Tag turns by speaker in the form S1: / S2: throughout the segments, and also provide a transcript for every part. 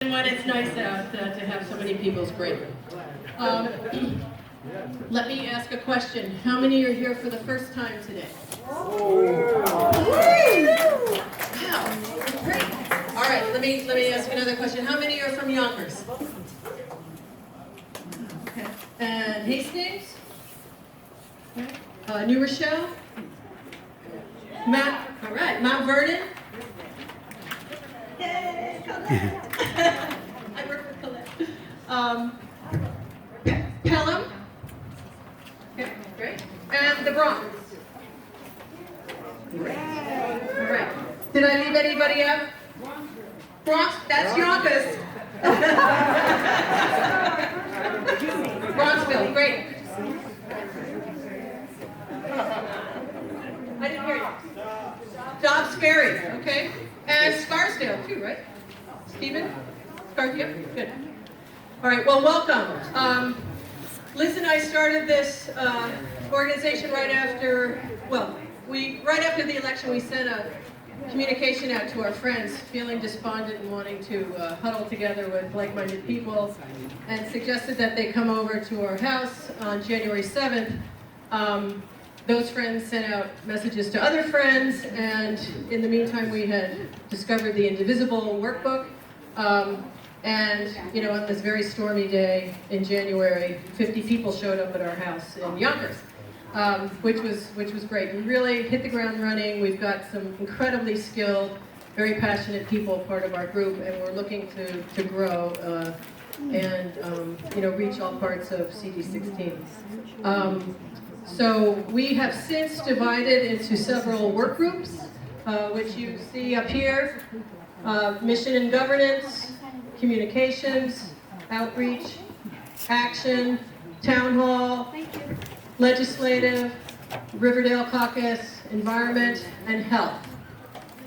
S1: And when it's nice out to have so many people is great. Let me ask a question. How many are here for the first time today? Wow, great. All right, let me ask another question. How many are from Yonkers? Okay. And Hastings? Okay. New Rochelle? All right, Mount Vernon? Yay, Colette! I work for Colette. Pelham? Okay, great. And the Bronx? Great. All right. Did I leave anybody out? Bronx? That's Yonkers. Bronxville, great. I didn't hear you. Dobbs Ferry, okay. And Scarsdale too, right? Stephen? Scarsdale? Good. All right, well, welcome. Liz and I started this organization right after the election. We sent a communication out to our friends, feeling despondent and wanting to huddle together with like-minded people, and suggested that they come over to our house on January 7th. Those friends sent out messages to other friends, and in the meantime we had discovered the Indivisible workbook. And you know, on this very stormy day in January, 50 people showed up at our house in Yonkers, which was great. We really hit the ground running. We've got some incredibly skilled, very passionate people part of our group, and we're looking to grow and you know, reach all parts of CD16. So we have since divided into several work groups, which you see up here: mission and governance, communications, outreach, action, town hall, legislative, Riverdale caucus, environment, and health.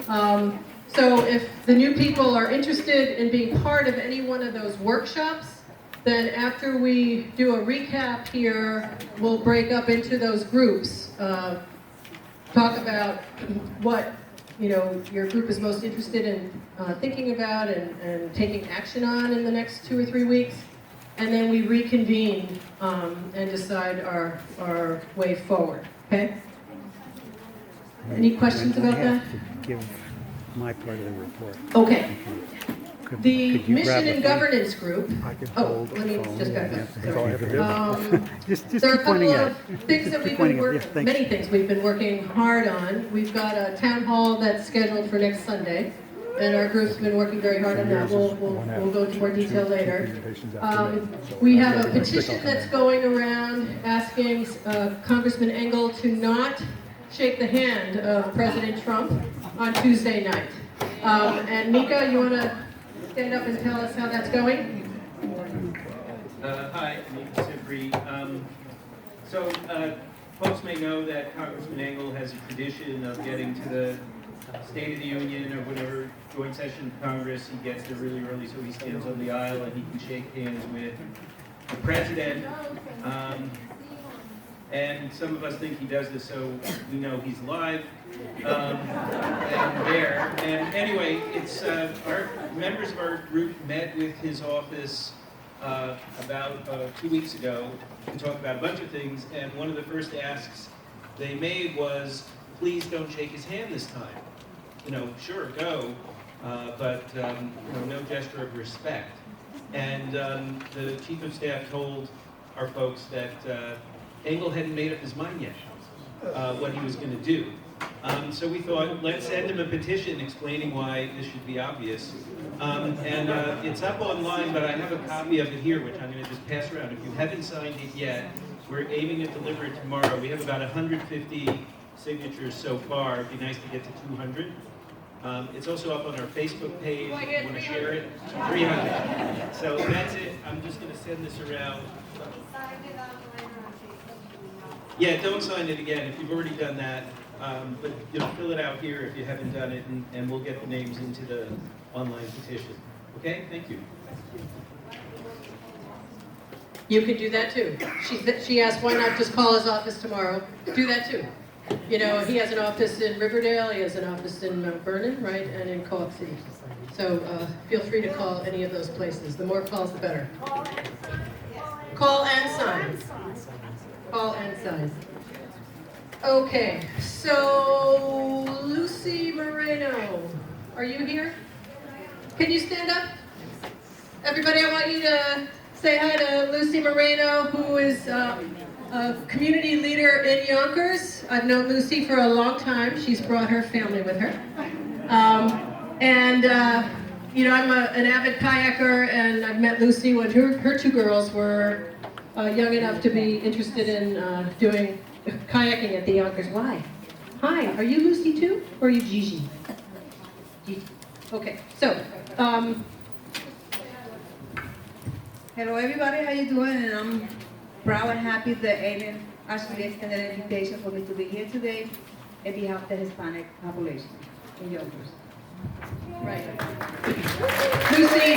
S1: So if the new people are interested in being part of any one of those workshops, then after we do a recap here, we'll break up into those groups, talk about what your group is most interested in thinking about and taking action on in the next 2 or 3 weeks, and then we reconvene and decide our way forward. Okay? Any questions about that?
S2: Give my part of the report.
S1: Okay.
S2: Could
S1: The
S2: you grab
S1: Mission
S2: a
S1: and
S2: phone?
S1: Governance Group.
S2: I can
S1: Oh,
S2: hold
S1: let me
S2: the phone.
S1: just back up.
S2: That's all I have to do. Just
S1: There are a
S2: keep pointing
S1: couple
S2: at
S1: of
S2: it.
S1: things
S2: Just
S1: that
S2: keep
S1: we've
S2: pointing
S1: been
S2: at it.
S1: working,
S2: Yeah, thanks.
S1: many things we've been working hard on. We've got a town hall that's scheduled for next Sunday, and our group's been working very hard on that. We'll go into more detail later. We have a petition that's going around asking Congressman Engel to not shake the hand of President Trump on Tuesday night. And Mika, you want to stand up and tell us how that's going?
S3: Hi, Mika Sifri. So folks may know that Congressman Engel has a tradition of getting to the State of the Union or whatever joint session of Congress. He gets there really early, so he stands on the aisle and he can shake hands with the president. And some of us think he does this so we know he's alive and there. And anyway, it's our members of our group met with his office about 2 weeks ago to talk about a bunch of things. And one of the first asks they made was, please don't shake his hand this time. Sure, go, but no gesture of respect. And the chief of staff told our folks that Engel hadn't made up his mind yet what he was going to do. So we thought, let's send him a petition explaining why this should be obvious. And it's up online, but I have a copy of it here, which I'm going to just pass around. If you haven't signed it yet, we're aiming to deliver it tomorrow. We have about 150 signatures so far. It'd be nice to get to 200. It's also up on our Facebook page. If you want to share it, 300. So that's it. I'm just going to send this around. Yeah, don't sign it again if you've already done that. But fill it out here if you haven't done it, and we'll get the names into the online petition. Okay, thank you.
S1: You can do that too. She asked, why not just call his office tomorrow? Do that too. You know, he has an office in Riverdale, he has an office in Mount Vernon, right, and in Cause City. So feel free to call any of those places. The more calls, the better. Call and signs. Call and signs. Okay, so Lucy Moreno, are you here? Can you stand up? Everybody, I want you to say hi to Lucy Moreno, who is a community leader in Yonkers. I've known Lucy for a long time. She's brought her family with her. You know, I'm an avid kayaker, and I've met Lucy when her two girls were young enough to be interested in doing kayaking at the Yonkers. Why? Hi, are you Lucy too, or are you Gigi? Gigi. Okay, so,
S4: hello everybody, how you doing? And I'm proud and happy that Eliot actually extended an invitation for me to be here today on behalf of the Hispanic population in Yonkers.
S1: right. Lucy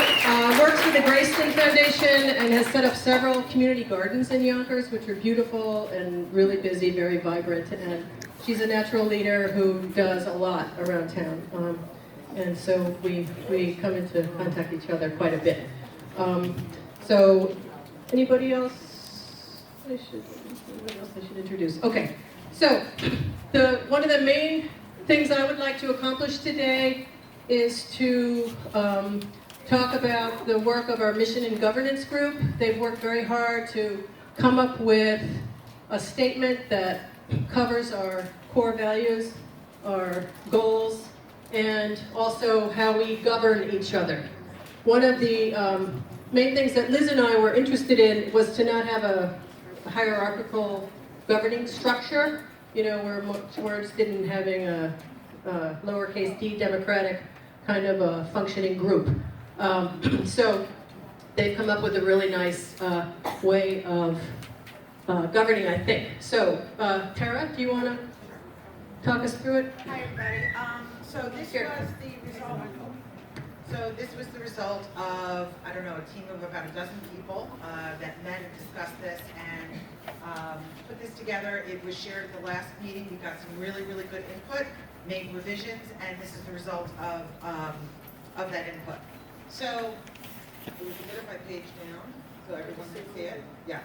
S1: works for the Graceland Foundation and has set up several community gardens in Yonkers, which are beautiful and really busy, very vibrant. And she's a natural leader who does a lot around town. And so we come into contact each other quite a bit. So anybody else I should introduce? Okay, so one of the main things I would like to accomplish today is to talk about the work of our Mission and Governance Group. They've worked very hard to come up with a statement that covers our core values, our goals, and also how we govern each other. One of the main things that Liz and I were interested in was to not have a hierarchical governing structure. You know, we're interested in having a lowercase d democratic kind of a functioning group. So they've come up with a really nice way of governing, I think. So Tara, do you want to talk us through it?
S5: Hi, everybody. So this was the result of, I don't know, a team of about a dozen people that met and discussed this and put this together. It was shared at the last meeting. We got some really, really good input, made revisions, and this is the result of that input. So, we can get my page down so everyone can see it. Yeah.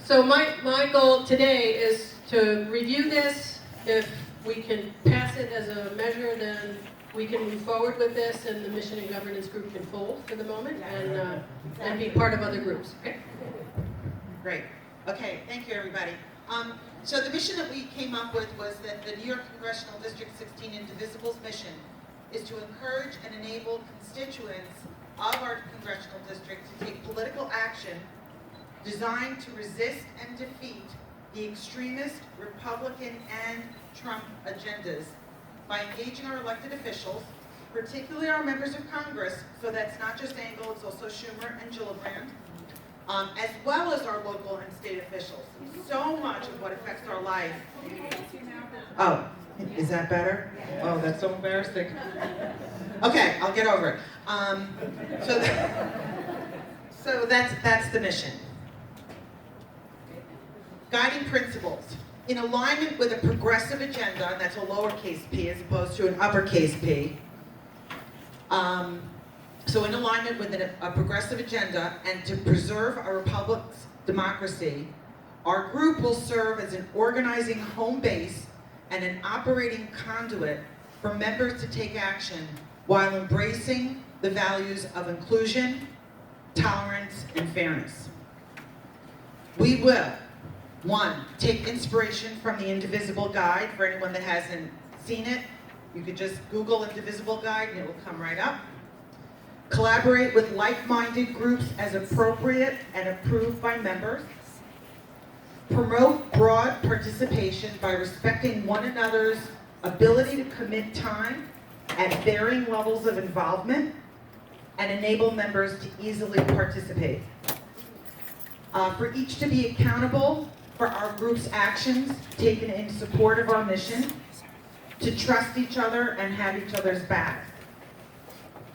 S1: So my goal today is to review this. If we can pass it as a measure, then we can move forward with this, and the Mission and Governance Group can fold for the moment and be part of other groups. Okay.
S5: Great. Okay, thank you, everybody. So the mission that we came up with was that the New York Congressional District 16 Indivisible's mission is to encourage and enable constituents of our congressional district to take political action designed to resist and defeat the extremist Republican and Trump agendas by engaging our elected officials, particularly our members of Congress, so that's not just Engel, it's also Schumer and Gillibrand, as well as our local and state officials. So much of what affects our life. Oh, is that better? Oh, that's so embarrassing. Okay, I'll get over it. So that's the mission. Guiding principles. In alignment with a progressive agenda, and that's a lowercase p as opposed to an uppercase p. So in alignment with a progressive agenda and to preserve our republic's democracy, our group will serve as an organizing home base and an operating conduit for members to take action while embracing the values of inclusion, tolerance, and fairness. We will, 1, take inspiration from the Indivisible Guide. For anyone that hasn't seen it, you could just Google Indivisible Guide and it will come right up. Collaborate with like-minded groups as appropriate and approved by members. Promote broad participation by respecting one another's ability to commit time at varying levels of involvement and enable members to easily participate. For each to be accountable for our group's actions taken in support of our mission, to trust each other and have each other's back,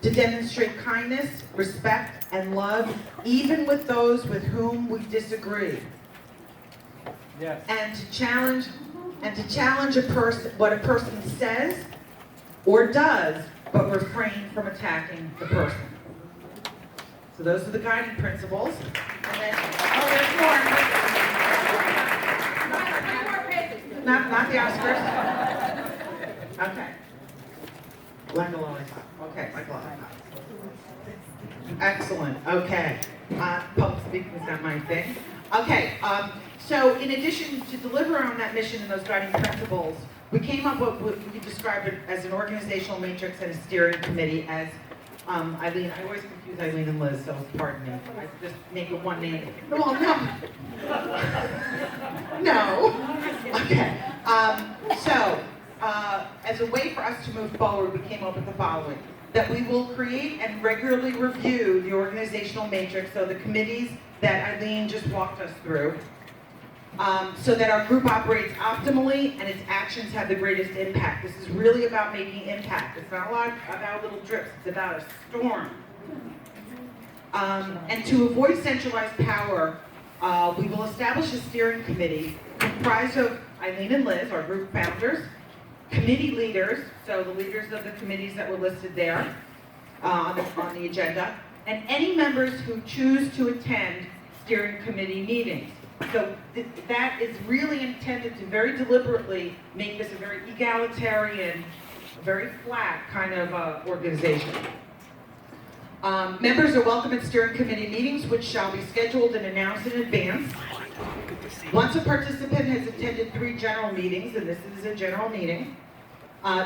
S5: to demonstrate kindness, respect, and love, even with those with whom we disagree. Yes. And to challenge what a person says or does but refrain from attacking the person. So those are the guiding principles. And then, oh, there's more. Not the Oscars. Okay. Like a lollipop. Okay, like a lollipop. Excellent. Okay. Public speaking is not my thing. Okay. So in addition to deliver on that mission and those guiding principles, we came up with what we could describe it as an organizational matrix and a steering committee as Eileen. I always confuse Eileen and Liz, so pardon me. I just make it one name. Well, no. No. Okay. As a way for us to move forward, we came up with the following: that we will create and regularly review the organizational matrix, so the committees that Eileen just walked us through, so that our group operates optimally and its actions have the greatest impact. This is really about making impact. It's not a lot about little drips, it's about a storm. And to avoid centralized power, we will establish a steering committee comprised of Eileen and Liz, our group founders, committee leaders, so the leaders of the committees that were listed there on the agenda, and any members who choose to attend steering committee meetings. So that is really intended to very deliberately make this a very egalitarian, very flat kind of organization. Members are welcome at steering committee meetings, which shall be scheduled and announced in advance. Once a participant has attended 3 general meetings, and this is a general meeting,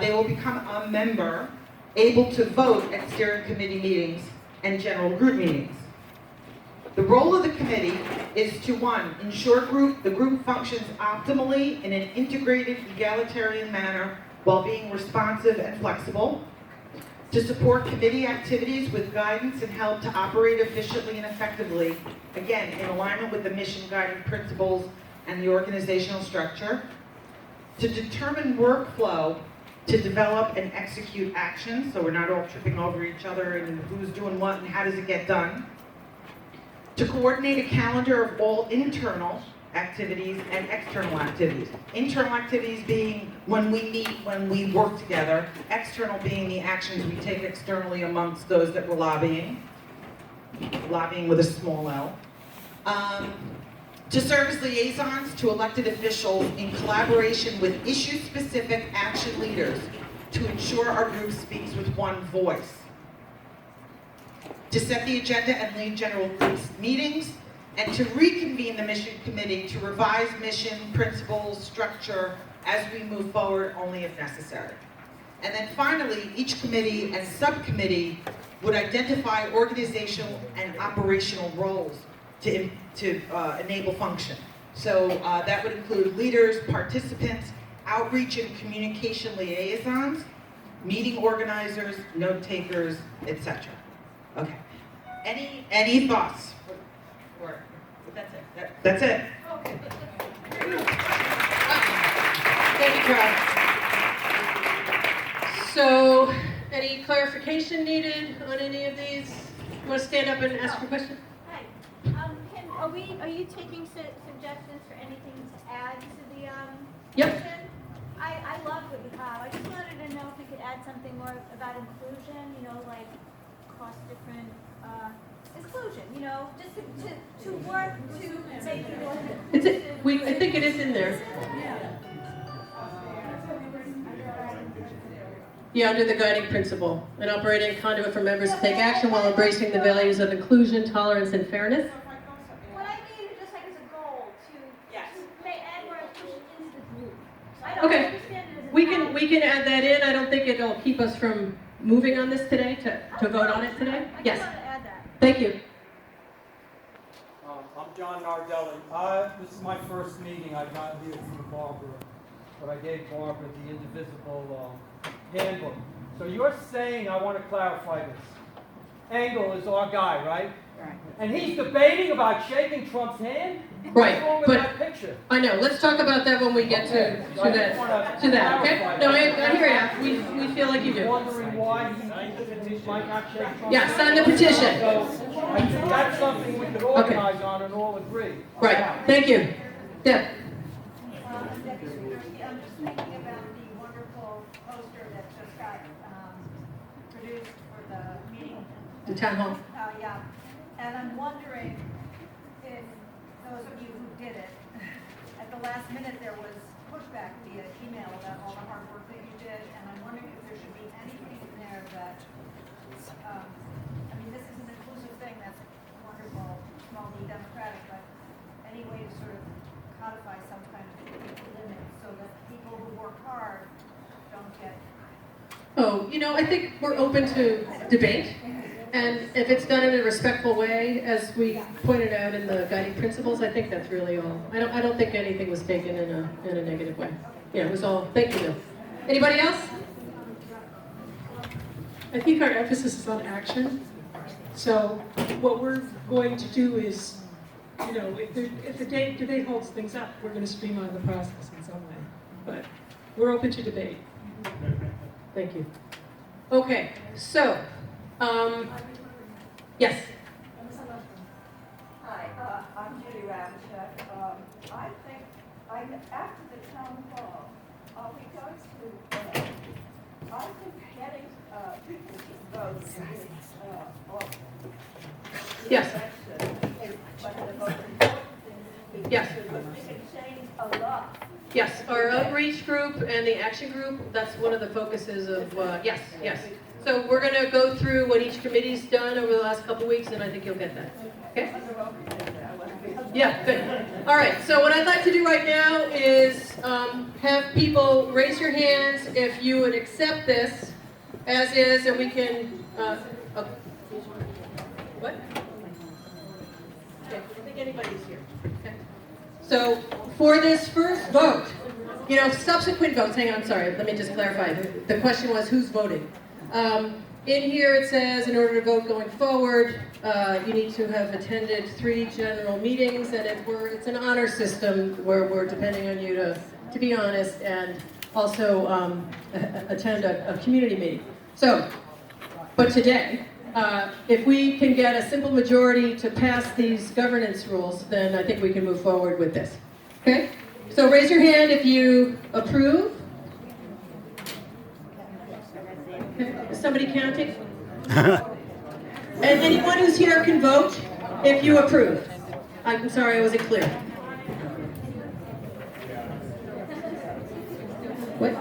S5: they will become a member able to vote at steering committee meetings and general group meetings. The role of the committee is to, 1, ensure the group functions optimally in an integrated, egalitarian manner while being responsive and flexible, to support committee activities with guidance and help to operate efficiently and effectively, again, in alignment with the mission guiding principles and the organizational structure, to determine workflow, to develop and execute actions, so we're not all tripping over each other and who's doing what and how does it get done, to coordinate a calendar of all internal activities and external activities. Internal activities being when we meet, when we work together, external being the actions we take externally amongst those that we're lobbying with a small L. To serve as liaisons to elected officials in collaboration with issue-specific action leaders to ensure our group speaks with one voice. To set the agenda and lead general groups meetings, and to reconvene the mission committee to revise mission, principles, structure as we move forward only if necessary. And then finally, each committee and subcommittee would identify organizational and operational roles to enable function. So that would include leaders, participants, outreach and communication liaisons, meeting organizers, note takers, etc. Okay. Any thoughts? Or that's it. That's it.
S1: Okay. Thank you, Travis. So, any clarification needed on any of these? You want to stand up and ask your question?
S6: Hi. Are you taking suggestions for anything to add to the
S1: Yep.
S6: motion? I love what you have. I just wanted to know if we could add something more about inclusion, like cost different inclusion, just to work to make it more.
S1: I think it is in there. Yeah, under the guiding principle, an operating conduit for members to take action while embracing the values of inclusion, tolerance, and fairness.
S6: What I mean is just like as a goal to add more inclusion into the group. I
S1: Okay.
S6: understand it as a
S1: We can add that in. I don't think it'll keep us from moving on this today, to vote on it today.
S6: I
S1: Yes.
S6: just want to add that.
S1: Thank you.
S7: I'm John Nardelli. This is my first meeting. I got here through Barbara, but I gave Barbara the Indivisible handbook. So you're saying, I want to clarify this. Engel is our guy, right?
S4: Right.
S7: And he's debating about shaking Trump's hand?
S1: Right,
S7: What's wrong with
S1: but-
S7: that picture?
S1: I know. Let's talk about that when we get to that. Okay? No, I hear you. We feel like you do.
S7: Wondering why he might not shake Trump's hand?
S1: Yeah, sign the petition.
S7: So I think that's something we could organize on and all agree.
S1: Right. Thank you. Deb.
S8: I'm just thinking about the wonderful poster that just got
S1: town hall.
S6: Yeah, and I'm wondering if those of you who did it, at the last minute, there was pushback via email about all the hard work that you did, and I'm wondering if there should be anything in there that, I mean, this is an inclusive thing, that's wonderful, small d democratic, but any way to sort of codify some kind of limit so that people who work hard don't get.
S1: Oh, you know, I think we're open to debate, and if it's done in a respectful way, as we pointed out in the guiding principles, I think that's really all. I don't think anything was taken in a negative way. Yeah, it was all, thank you, Bill. Anybody else?
S8: I think our emphasis is on action. So what we're going to do is, you know, if the debate holds things up, we're going to streamline the process in some way. But we're open to debate.
S1: Thank you. Okay, so, yes.
S9: Hi, I'm Judy Ravachek. I think after the town hall, because I think getting people to vote
S1: Yes.
S9: is one of the most important things.
S1: Yes.
S9: Because we can change a lot.
S1: Yes, our outreach group and the action group, that's one of the focuses of, yes, yes. So we're going to go through what each committee's done over the last couple weeks, and I think you'll get that. Okay? Yeah, good. All right, so what I'd like to do right now is have people raise your hands if you would accept this as is, and we can, what? Okay, I don't think anybody's here. Okay. So for this first vote, you know, subsequent votes, hang on, sorry, let me just clarify. The question was who's voting? In here it says in order to vote going forward, you need to have attended 3 general meetings, and it's an honor system where we're depending on you to be honest and also attend a community meeting. So, but today, if we can get a simple majority to pass these governance rules, then I think we can move forward with this. Okay? So raise your hand if you approve. Okay. Is somebody counting? And anyone who's here can vote if you approve. I'm sorry, I wasn't clear. What?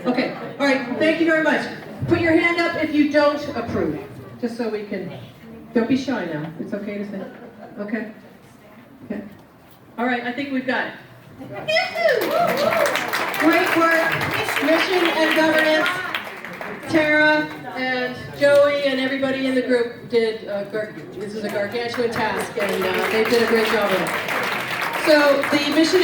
S1: Okay, all right, thank you very much. Put your hand up if you don't approve, just so we can, don't be shy now. It's okay to say, okay? Okay. All right, I think we've got it. Great work, mission and governance. Tara and Joey and everybody in the group did, this is a gargantuan task, and they did a great job of it. So the mission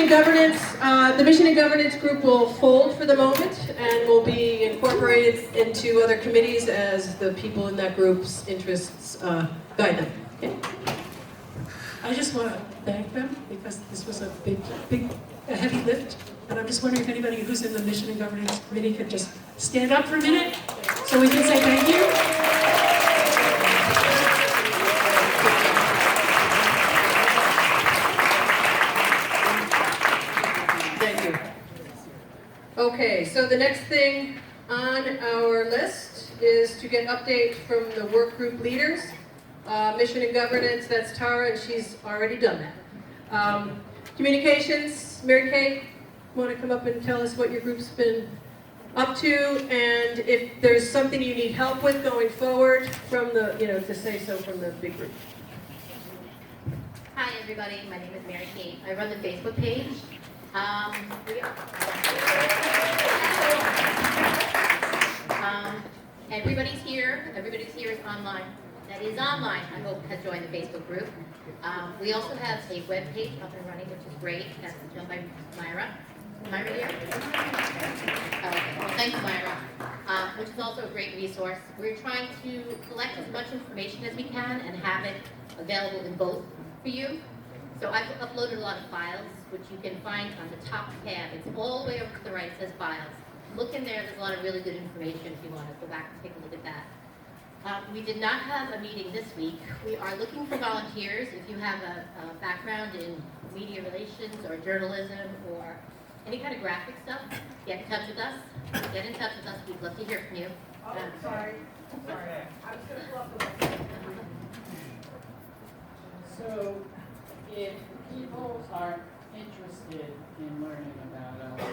S1: and governance group will fold for the moment and will be incorporated into other committees as the people in that group's interests guide them. Okay.
S8: I just want to thank them because this was a a heavy lift. And I'm just wondering if anybody who's in the Mission and Governance Committee could just stand up for a minute so we can say thank you.
S1: Thank you. Okay, so the next thing on our list is to get update from the work group leaders. Mission and Governance, that's Tara, and she's already done that. Communications, Mary Kay, want to come up and tell us what your group's been up to, and if there's something you need help with going forward from the, you know, to say so from the big group.
S10: Hi everybody, my name is Mary Kate. I run the Facebook page. Everybody's here is online. That is online, I hope, has joined the Facebook group. We also have a web page up and running, which is great. That's done by Myra. Myra here? Okay, well, thanks Myra. Which is also a great resource. We're trying to collect as much information as we can and have it available in both for you. So I've uploaded a lot of files, which you can find on the top tab. It's all the way over to the right, it says files. Look in there, there's a lot of really good information if you want to go back and take a look at that. We did not have a meeting this week. We are looking for volunteers. If you have a background in media relations or journalism or any kind of graphic stuff, get in touch with us. Get in touch with us. We'd love to hear from you.
S9: Oh, sorry. Sorry, I was gonna pull up the website.
S11: So, if people are interested in learning about us,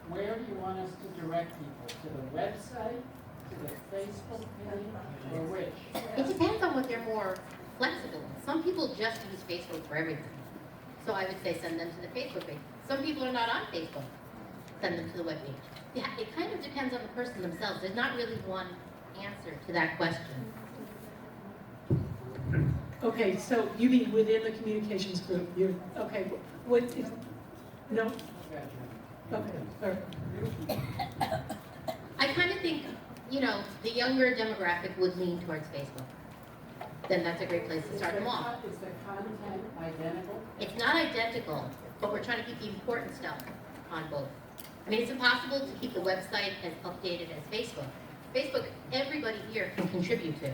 S11: where do you want us to direct people? To the website, to the Facebook page, or which?
S10: It depends on what they're more flexible. Some people just use Facebook for everything. So I would say send them to the Facebook page. Some people are not on Facebook. Send them to the webpage. Yeah, it kind of depends on the person themselves. There's not really one answer to that question.
S8: Okay, so you mean within the communications group, you're, okay, what is, no? Okay, all right.
S10: I kind of think, you know, the younger demographic would lean towards Facebook. Then that's a great place to start them off.
S11: Is the content identical?
S10: It's not identical, but we're trying to keep the important stuff on both. I mean, it's impossible to keep the website as updated as Facebook. Facebook, everybody here can contribute to.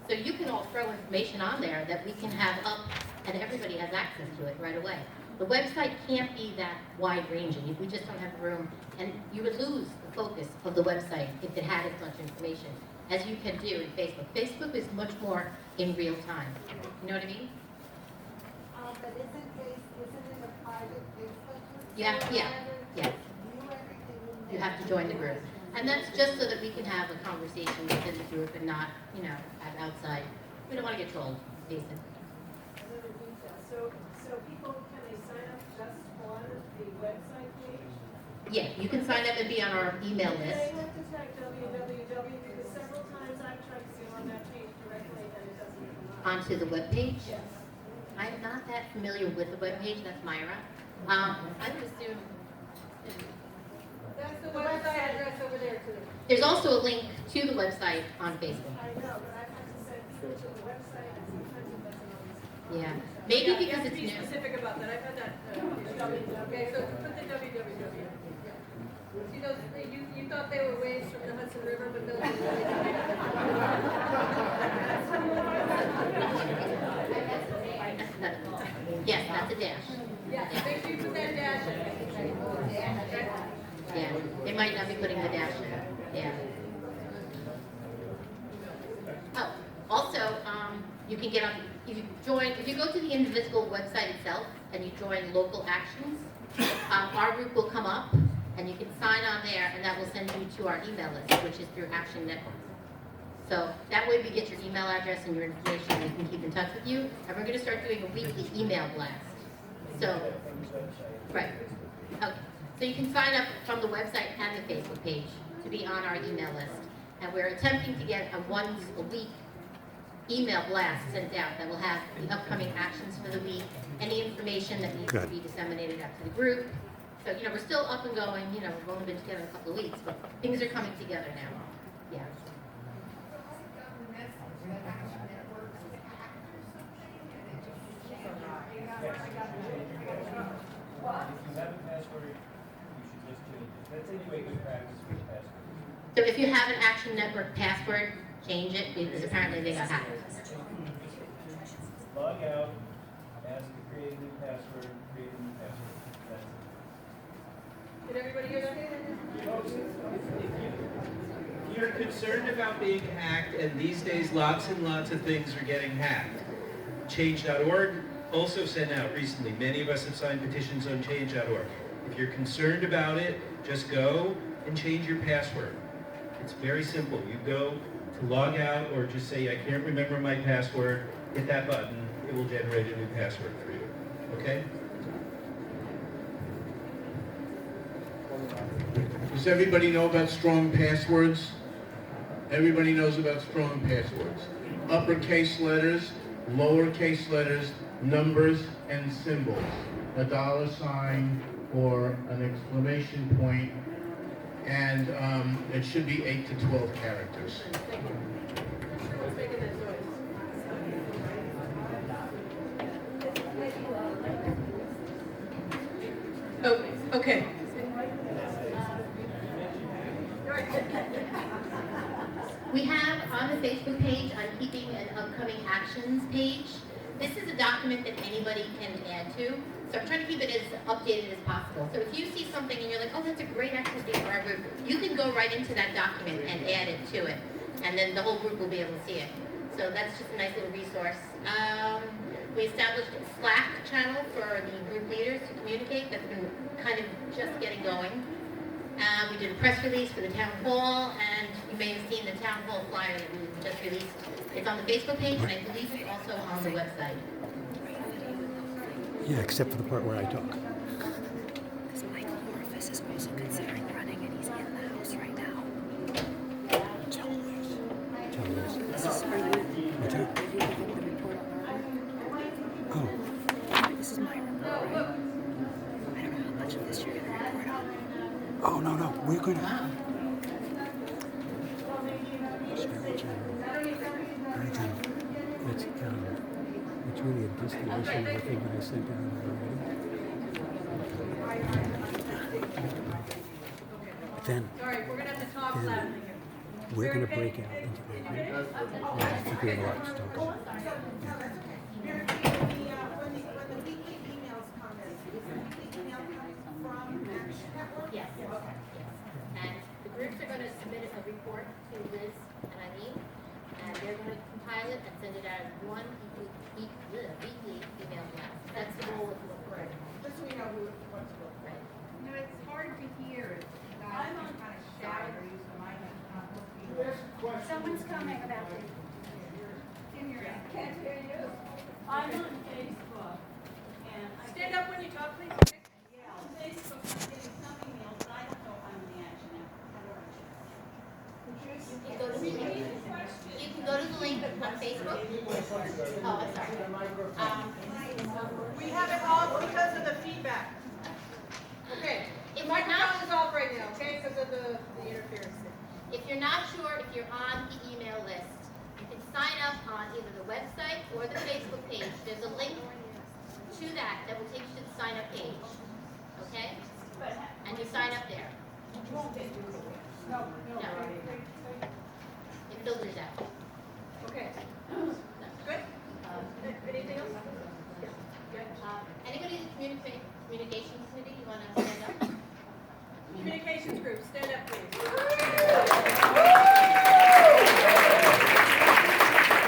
S10: So you can all throw information on there that we can have up and everybody has access to it right away. The website can't be that wide-ranging if we just don't have room, and you would lose the focus of the website if it had as much information as you can do in Facebook. Facebook is much more in real time. You know what I mean?
S9: But isn't it a private Facebook group?
S10: Yeah, yes. You have to join the group. And that's just so that we can have a conversation within the group and not, you know, have outside. We don't want to get trolled, basically.
S9: Another detail. So people, can they sign up just on the website page?
S10: Yeah, you can sign up and be on our email
S9: They
S10: list.
S9: have to type www because several times I've tried to go on that page directly and it doesn't come up.
S10: Onto the webpage.
S9: Yes.
S10: I'm not that familiar with the webpage, that's Myra. I would assume,
S9: That's the website address over there too.
S10: there's also a link to the website on Facebook.
S9: I know, but I've had to send people to the website and sometimes it doesn't always.
S10: Yeah, maybe
S1: Yeah, you
S10: because
S1: have to
S10: it's
S1: be
S10: new.
S1: specific about that, I've had that. Okay, so put the www. See those, you thought they were waves from the Hudson River, but those are
S10: Yes, that's a dash.
S1: Yeah, make sure you put that dash in. Okay?
S10: Yeah, they might not be putting the dash in. Yeah. Oh, also, you can get on, if you go to the Indivisible website itself and you join local actions, our group will come up and you can sign on there and that will send you to our email list, which is through Action Network. So that way we get your email address and your information and we can keep in touch with you. And we're gonna start doing a weekly email blast. So, right, okay. So you can sign up from the website and the Facebook page to be on our email list. And we're attempting to get a once a week email blast sent out that will have the upcoming actions for the week, any information that needs to
S2: Good.
S10: be disseminated out to the group. So, you know, we're still up and going, you know, we've only been together a couple of weeks, but things are coming together now. Yeah.
S12: If you have a password, you should just change it. That's anyway good practice with passwords.
S10: So if you have an Action Network password, change it because apparently they got hacked.
S12: Log out, ask to create a new password, create a new password. That's it.
S1: Did everybody hear that?
S3: If you're concerned about being hacked, and these days lots and lots of things are getting hacked, Change.org also sent out recently. Many of us have signed petitions on Change.org. If you're concerned about it, just go and change your password. It's very simple. You go to log out or just say, I can't remember my password, hit that button, it will generate a new password for you. Okay?
S13: Does everybody know about strong passwords? Everybody knows about strong passwords. Uppercase letters, lowercase letters, numbers, and symbols. A $sign or an exclamation point, and it should be 8 to 12 characters.
S1: What's making that noise? Oh, okay.
S10: We have on the Facebook page, I'm keeping an upcoming actions page. This is a document that anybody can add to. So I'm trying to keep it as updated as possible. So if you see something and you're like, oh, that's a great activity for our group, you can go right into that document and add it to it. and then the whole group will be able to see it. So that's just a nice little resource. We established a Slack channel for the group leaders to communicate. That's been kind of just getting going. We did a press release for the town hall, and you may have seen the town hall flyer that we just released. It's on the Facebook page, and I believe it's also on the website.
S2: Yeah, except for the part where I talk.
S14: So Michael Orphis is also considering running, and he's in the house right now.
S2: Tell Liz. Tell Liz.
S14: This is, are you,
S2: What's that?
S14: have you given the report on
S2: Oh,
S14: Barbara? This is my report, right? I don't know how much of this you're going to report on.
S2: oh no, we're going to... It's really a distillation of the thing that I sent out already. Then
S1: All right, we're gonna have to talk loudly here.
S2: we're going to break out into that and figure out what to talk about.
S5: When the weekly emails come in, is the weekly email coming from Action Network?
S10: Yes. And the groups are going to submit a report to Liz and Eileen, and they're going to compile it and send it out as one weekly email blast. That's the goal of the report.
S5: Just so we know what's going on.
S10: Right.
S4: No, it's hard to hear. I'm on kind of shy or use the mic.
S6: Someone's coming about it.
S9: Can't hear you. I'm on Facebook, and I
S1: Stand up when you talk, please.
S9: yeah, on Facebook, I'm getting some emails, but I don't know if I'm in the Action Network.
S10: You can go to the link. You can go to the link on Facebook. Oh, I'm sorry.
S1: We have it off because of the feedback. Okay,
S10: If
S1: the
S10: you're not,
S1: microphone is off right now, okay, because of the interference.
S10: if you're not sure if you're on the email list, you can sign up on either the website or the Facebook page. There's a link to that will take you to the sign up page. Okay? And you sign up there.
S9: No.
S10: No. It filters out.
S1: Okay. Good? Anything else?
S10: Anybody in the communications committee, you want to stand up?
S1: Communications group, stand up, please.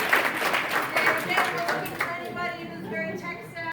S1: Okay, we're looking for anybody who's very tech savvy.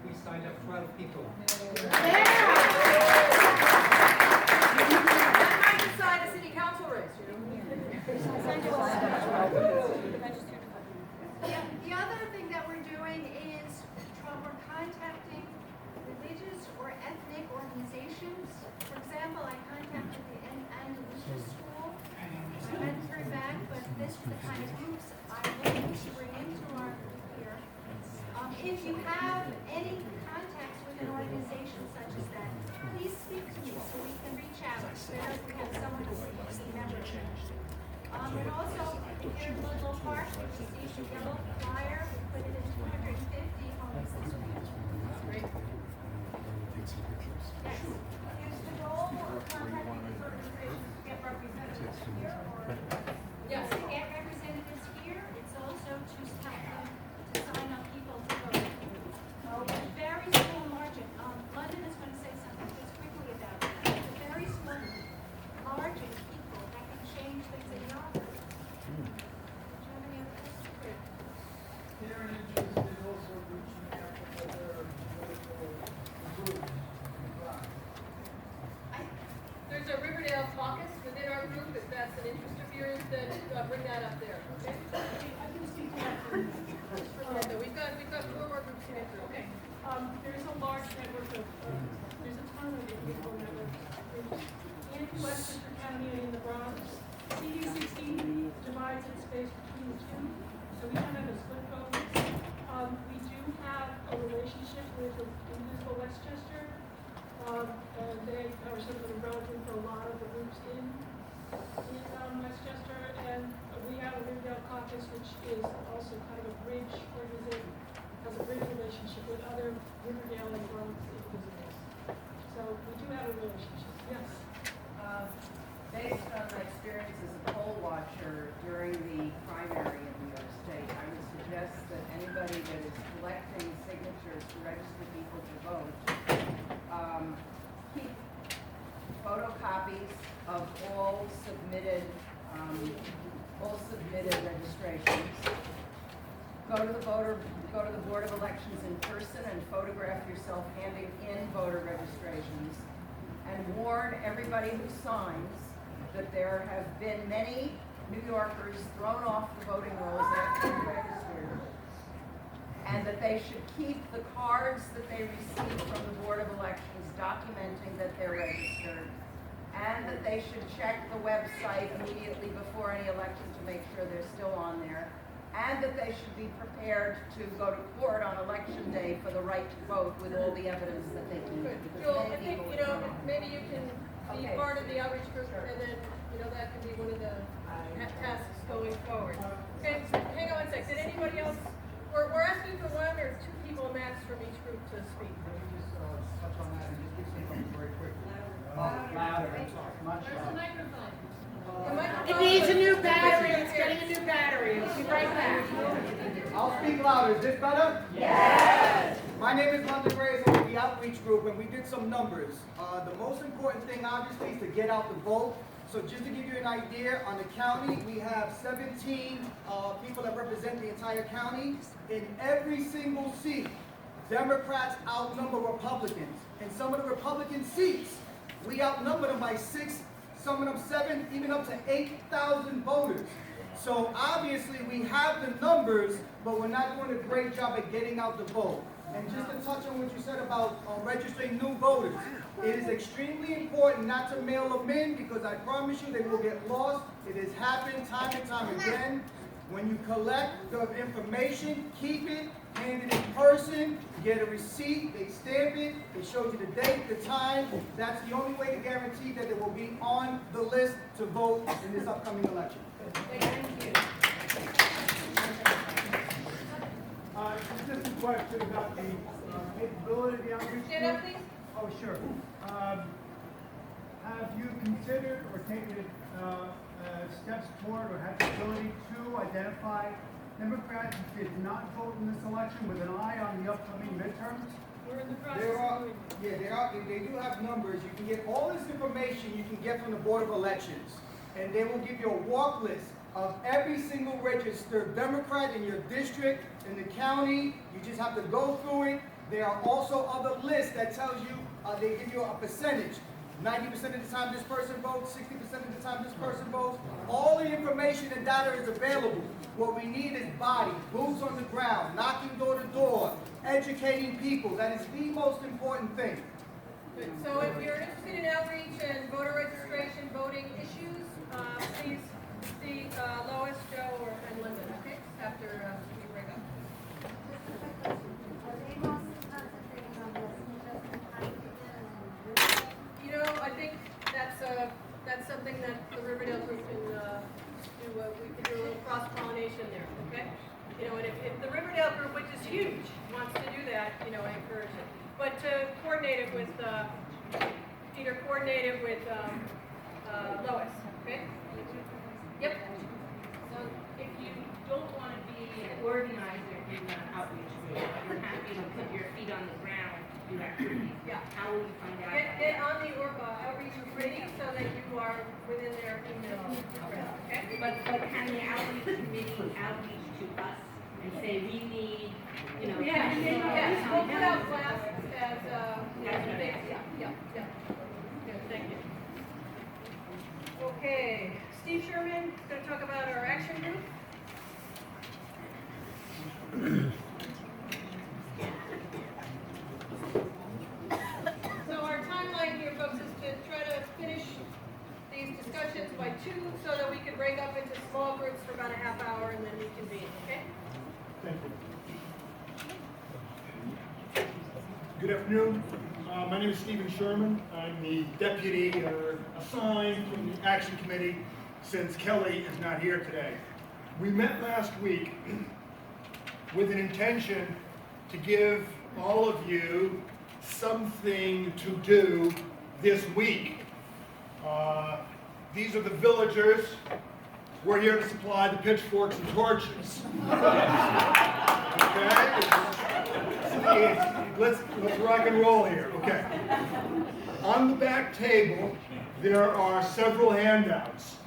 S7: We signed up 12 people.
S1: That might decide a city council race, you know?
S15: The other thing that we're doing is we're contacting religious or ethnic organizations. For example, I contacted the Andalusia School. I hadn't heard back, but this is the kind of groups I'm looking to bring into our group here. If you have any contacts with an organization such as that, please speak to me so we can reach out. So that we have someone to see membership. And also, if you're in Ludlow Park, you see the yellow flyer, we put it in 250 homes this week.
S1: Great.
S15: Yes. Is the goal of contacting these organizations to get representatives here, or?
S1: Yes.
S15: To get representatives here, it's also to help them to sign up people to vote. With a very small margin. London is going to say something just quickly about that. It's a very small margin of people that can change things in your office. Do you have any other questions?
S7: They're interested in also reaching out to other political groups.
S1: There's a Riverdale caucus within our group that up there, okay?
S8: I can speak to that.
S1: Fernando, we've got 4 more groups to get through, okay?
S8: There's a large network of, there's a ton of individual networks in Westchester County and in the Bronx. CD16 divides its space between the two, so we kind of have a split focus. We do have a relationship with the Indivisible Westchester, and they are sort of an umbrella group for a lot of the groups in Westchester, and we have a Riverdale caucus, which is also kind of a bridge organization, has a bridge relationship with other Riverdale and Bronx Indivisibles. So we do have a relationship, yes.
S16: Based on my experience as a poll watcher during the primary in New York State, I would suggest that anybody that is collecting signatures to register people to vote, keep photocopies of all submitted registrations. Go to the Board of Elections in person and photograph yourself handing in voter registrations, and warn everybody who signs that there have been many New Yorkers thrown off the voting rolls after they registered, and that they should keep the cards that they receive from the Board of Elections documenting that they're registered, and that they should check the website immediately before any election to make sure they're still on there, and that they should be prepared to go to court on election day for the right to vote with all the evidence that they can.
S1: Good. Joel, I think, maybe you can be part of the outreach group, and then, that can be one of the tasks going forward. Okay, hang on one sec. Did anybody else? We're asking for 1 or 2 people max from each group to speak.
S17: Let me just touch on that and just give something very quickly. Louder, much
S1: Where's the
S17: louder.
S1: microphone?
S11: It needs a new battery. It's getting a new battery. We'll be right back.
S17: I'll speak louder. Is this better? Yes! My name is London Grace. I'm with the outreach group, and we did some numbers. The most important thing, obviously, is to get out the vote. So just to give you an idea, on the county, we have 17 people that represent the entire county. In every single seat, Democrats outnumber Republicans. In some of the Republican seats, we outnumber them by 6, some of them 7, even up to 8,000 voters. So obviously we have the numbers, but we're not doing a great job at getting out the vote. And just to touch on what you said about registering new voters, it is extremely important not to mail them in, because I promise you they will get lost. It has happened time and time again. When you collect the information, keep it, hand it in person, get a receipt, they stamp it, it shows you the date, the time. That's the only way to guarantee that it will be on the list to vote in this upcoming election.
S1: Thank you.
S18: Just a question about the capability of the outreach.
S1: Stand up, please.
S18: Oh, sure. Have you considered or taken steps toward or have the ability to identify Democrats who did not vote in this election with an eye on the upcoming midterms?
S1: We're in the process.
S17: They do have numbers. You can get all this information you can get from the Board of Elections, and they will give you a walk list of every single registered Democrat in your district, in the county. You just have to go through it. There are also other lists that tells you, they give you a percentage. 90% of the time this person votes, 60% of the time this person votes. All the information and data is available. What we need is body, boots on the ground, knocking door to door, educating people. That is the most important thing.
S1: Good. So if you're interested in outreach and voter registration, voting issues, please see Lois, Joe, and Linda, okay? After we break up. I think that's something that the Riverdale group can do. We can do a little cross-pollination there, okay? And if the Riverdale group, which is huge, wants to do that, I encourage it. But to coordinate it with, Peter, coordinate it with Lois, okay? Yep.
S19: So if you don't want to be an organizer in the outreach group, but you're happy to put your feet on the ground, do activities, how will you find out?
S1: Get on the outreach committee so that you are within their email address, okay?
S19: But can the outreach committee outreach to us and say we need,
S1: Yes, we'll put out blasts as things, yeah. Good, thank you. Okay, Steve Sherman is going to talk about our action group. So our timeline here, folks, is to try to finish these discussions by 2 so that we can break up into small groups for about a half hour and then reconvene, okay?
S18: Thank you. Good afternoon. My name is Stephen Sherman. I'm the deputy assigned from the Action Committee since Kelly is not here today. We met last week with an intention to give all of you something to do this week. These are the villagers. We're here to supply the pitchforks and torches. Okay? Let's rock and roll here. Okay. On the back table, there are several handouts.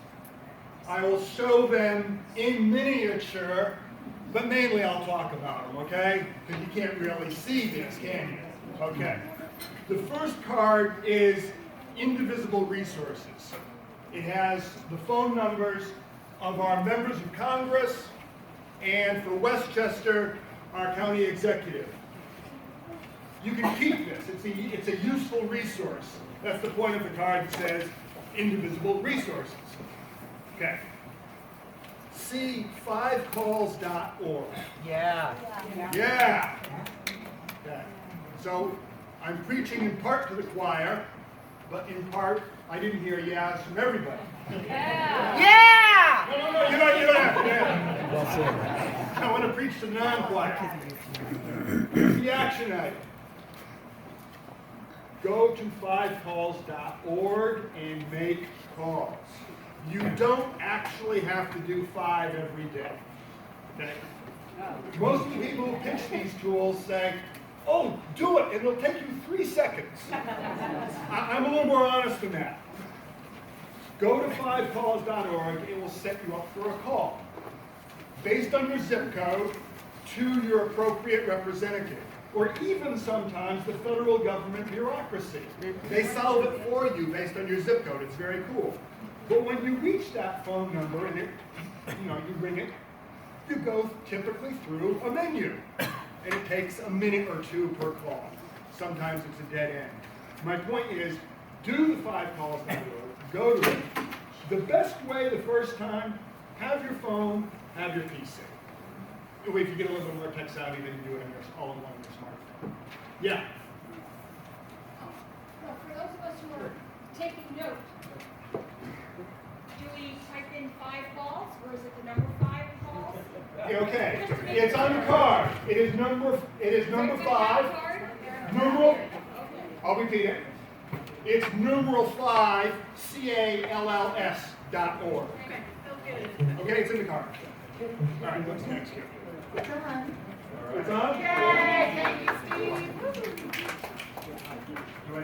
S18: I will show them in miniature, but mainly I'll talk about them, okay? Because you can't really see this, can you? Okay. The first card is Indivisible Resources. It has the phone numbers of our members of Congress and for Westchester, our county executive. You can keep this. It's a useful resource. That's the point of the card that says Indivisible Resources. Okay. See 5calls.org.
S17: Yeah.
S18: Yeah. Okay. So I'm preaching in part to the choir, but in part I didn't hear yeahs from everybody.
S17: Yeah!
S18: No, you don't have to. Yeah. I want to preach to non-choir. Here's the action item. Go to 5calls.org and make calls. You don't actually have to do 5 every day. Okay? Most of the people who pitch these tools say, oh, do it, and it'll take you 3 seconds. I'm a little more honest than that. Go to 5calls.org, it will set you up for a call. Based on your zip code, to your appropriate representative. Or even sometimes the federal government bureaucracy. They solve it for you based on your zip code. It's very cool. But when you reach that phone number and you ring it, you go typically through a menu. And it takes a minute or 2 per call. Sometimes it's a dead end. My point is, do the 5calls.org, go to it. The best way the first time, have your phone, have your PC. If you get a little bit more tech savvy, then you do it all in one on your smartphone. Yeah?
S15: Well, for those of us who are taking note, do we type in 5 calls, or is it the number 5 calls?
S18: Okay, it's on the card. It is number 5. Numeral, I'll repeat it. It's numeral 5, CALLS.org. Okay, it's in the card. All right, what's next here?
S15: It's on.
S18: It's on?
S15: Yay! Thank you, Steve.
S18: Do I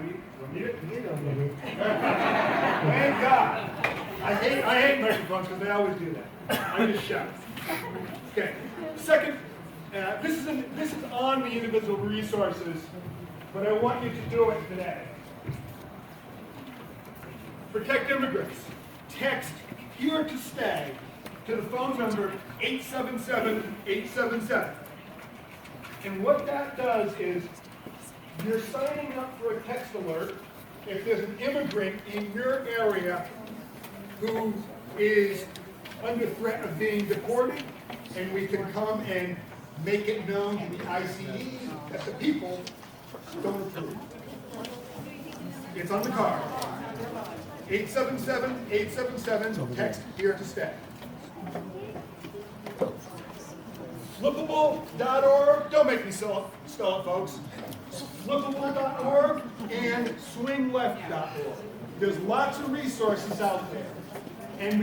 S18: need it? You don't need it. Thank God. I hate microphones because they always do that. I just shout. Okay. Second, this is on the Indivisible Resources, but I want you to do it today. Protect immigrants. Text "Here to Stay" to the phone number 877-877. And what that does is you're signing up for a text alert if there's an immigrant in your area who is under threat of being deported, and we can come and make it known to the ICE that the people don't approve. It's on the card. 877-877, text "Here to Stay." Flippable.org, don't make me spell it, folks. Flippable.org and swingleft.org. There's lots of resources out there. And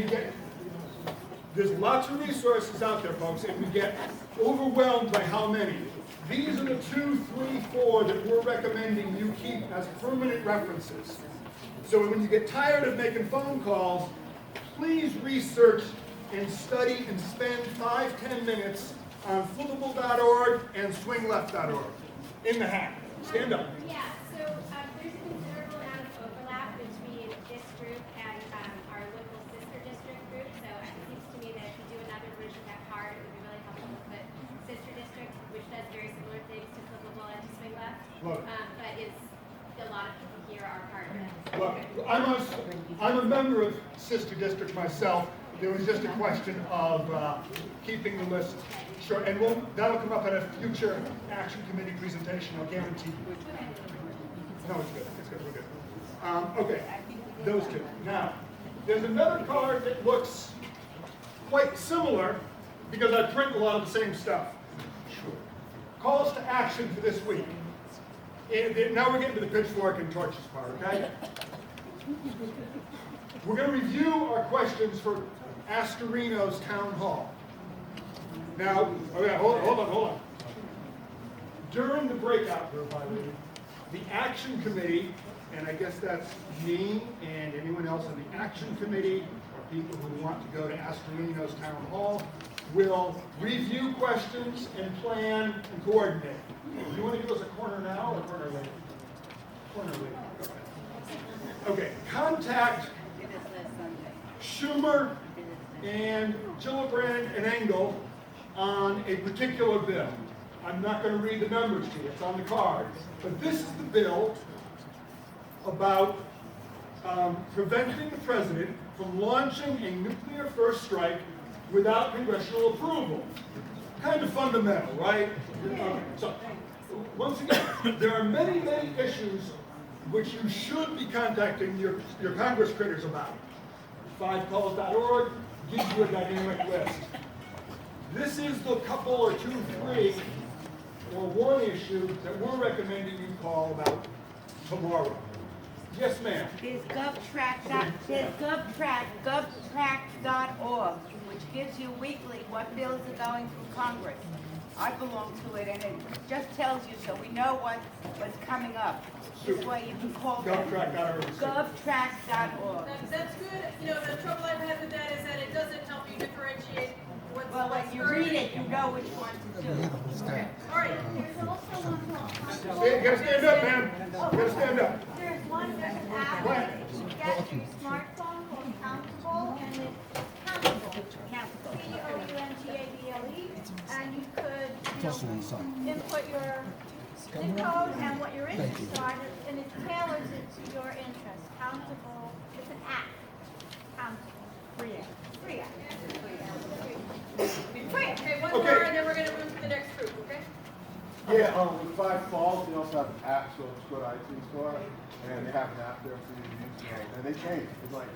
S18: there's lots of resources out there, folks, and we get overwhelmed by how many. These are the 2, 3, 4 that we're recommending you keep as permanent references. So when you get tired of making phone calls, please research and study and spend 5-10 minutes on flippable.org and swingleft.org. In the hat. Stand up.
S20: Yeah, so there's a considerable amount of overlap between this group and our local sister district
S18: Love it.
S10: But it's, a lot of people here are part of it.
S18: Well, I'm a member of Sister District myself. There was just a question of keeping the list short, and that'll come up at a future action committee presentation, I'll guarantee you. No, it's good, we're good. Okay, those two. Now, there's another card that looks quite similar, because I print a lot of the same stuff. Calls to action for this week. And now we're getting to the pitchfork and torches part, okay? We're going to review our questions for Astorino's Town Hall. Now, okay, hold on. During the breakout group, the Action Committee, and I guess that's me and anyone else on the Action Committee, or people who want to go to Astorino's Town Hall, will review questions and plan and coordinate. You want to give us a corner now or a corner later? Corner later. Okay, contact Schumer and Gillibrand and Engel on a particular bill. I'm not going to read the numbers to you, it's on the card. But this is the bill about preventing the president from launching a nuclear first strike without congressional approval. Kind of fundamental, right? So, once again, there are many, many issues which you should be contacting your Congress critters about. 5calls.org gives you a dynamic list. This is the couple or two, three, or one issue that we're recommending you call about tomorrow. Yes, ma'am.
S20: There's govtrack.org, which gives you weekly what bills are going through Congress. I belong to it, and it just tells you so we know what's coming up. This way you can call them. Govtrack.org.
S1: That's good. You know, the trouble I've had with that is that it doesn't help you differentiate what's
S20: Well, when you read it, you know which one to do.
S1: All right.
S6: There's also one called
S18: You gotta stand up, ma'am. You gotta stand up.
S6: There's an app that you can get to your smartphone called Countable, and it's Countable. Countable. And you could input your zip code and what your interests are, and it tailors it to your interests. Countable. It's an app. Countable. Free app. Free app.
S1: Okay, one more, and then we're going to move to the next group, okay?
S21: Yeah, with 5 Falls, we also have an app, so just go to iTunes Store, and they have an app there for you to use, and they changed. It's like,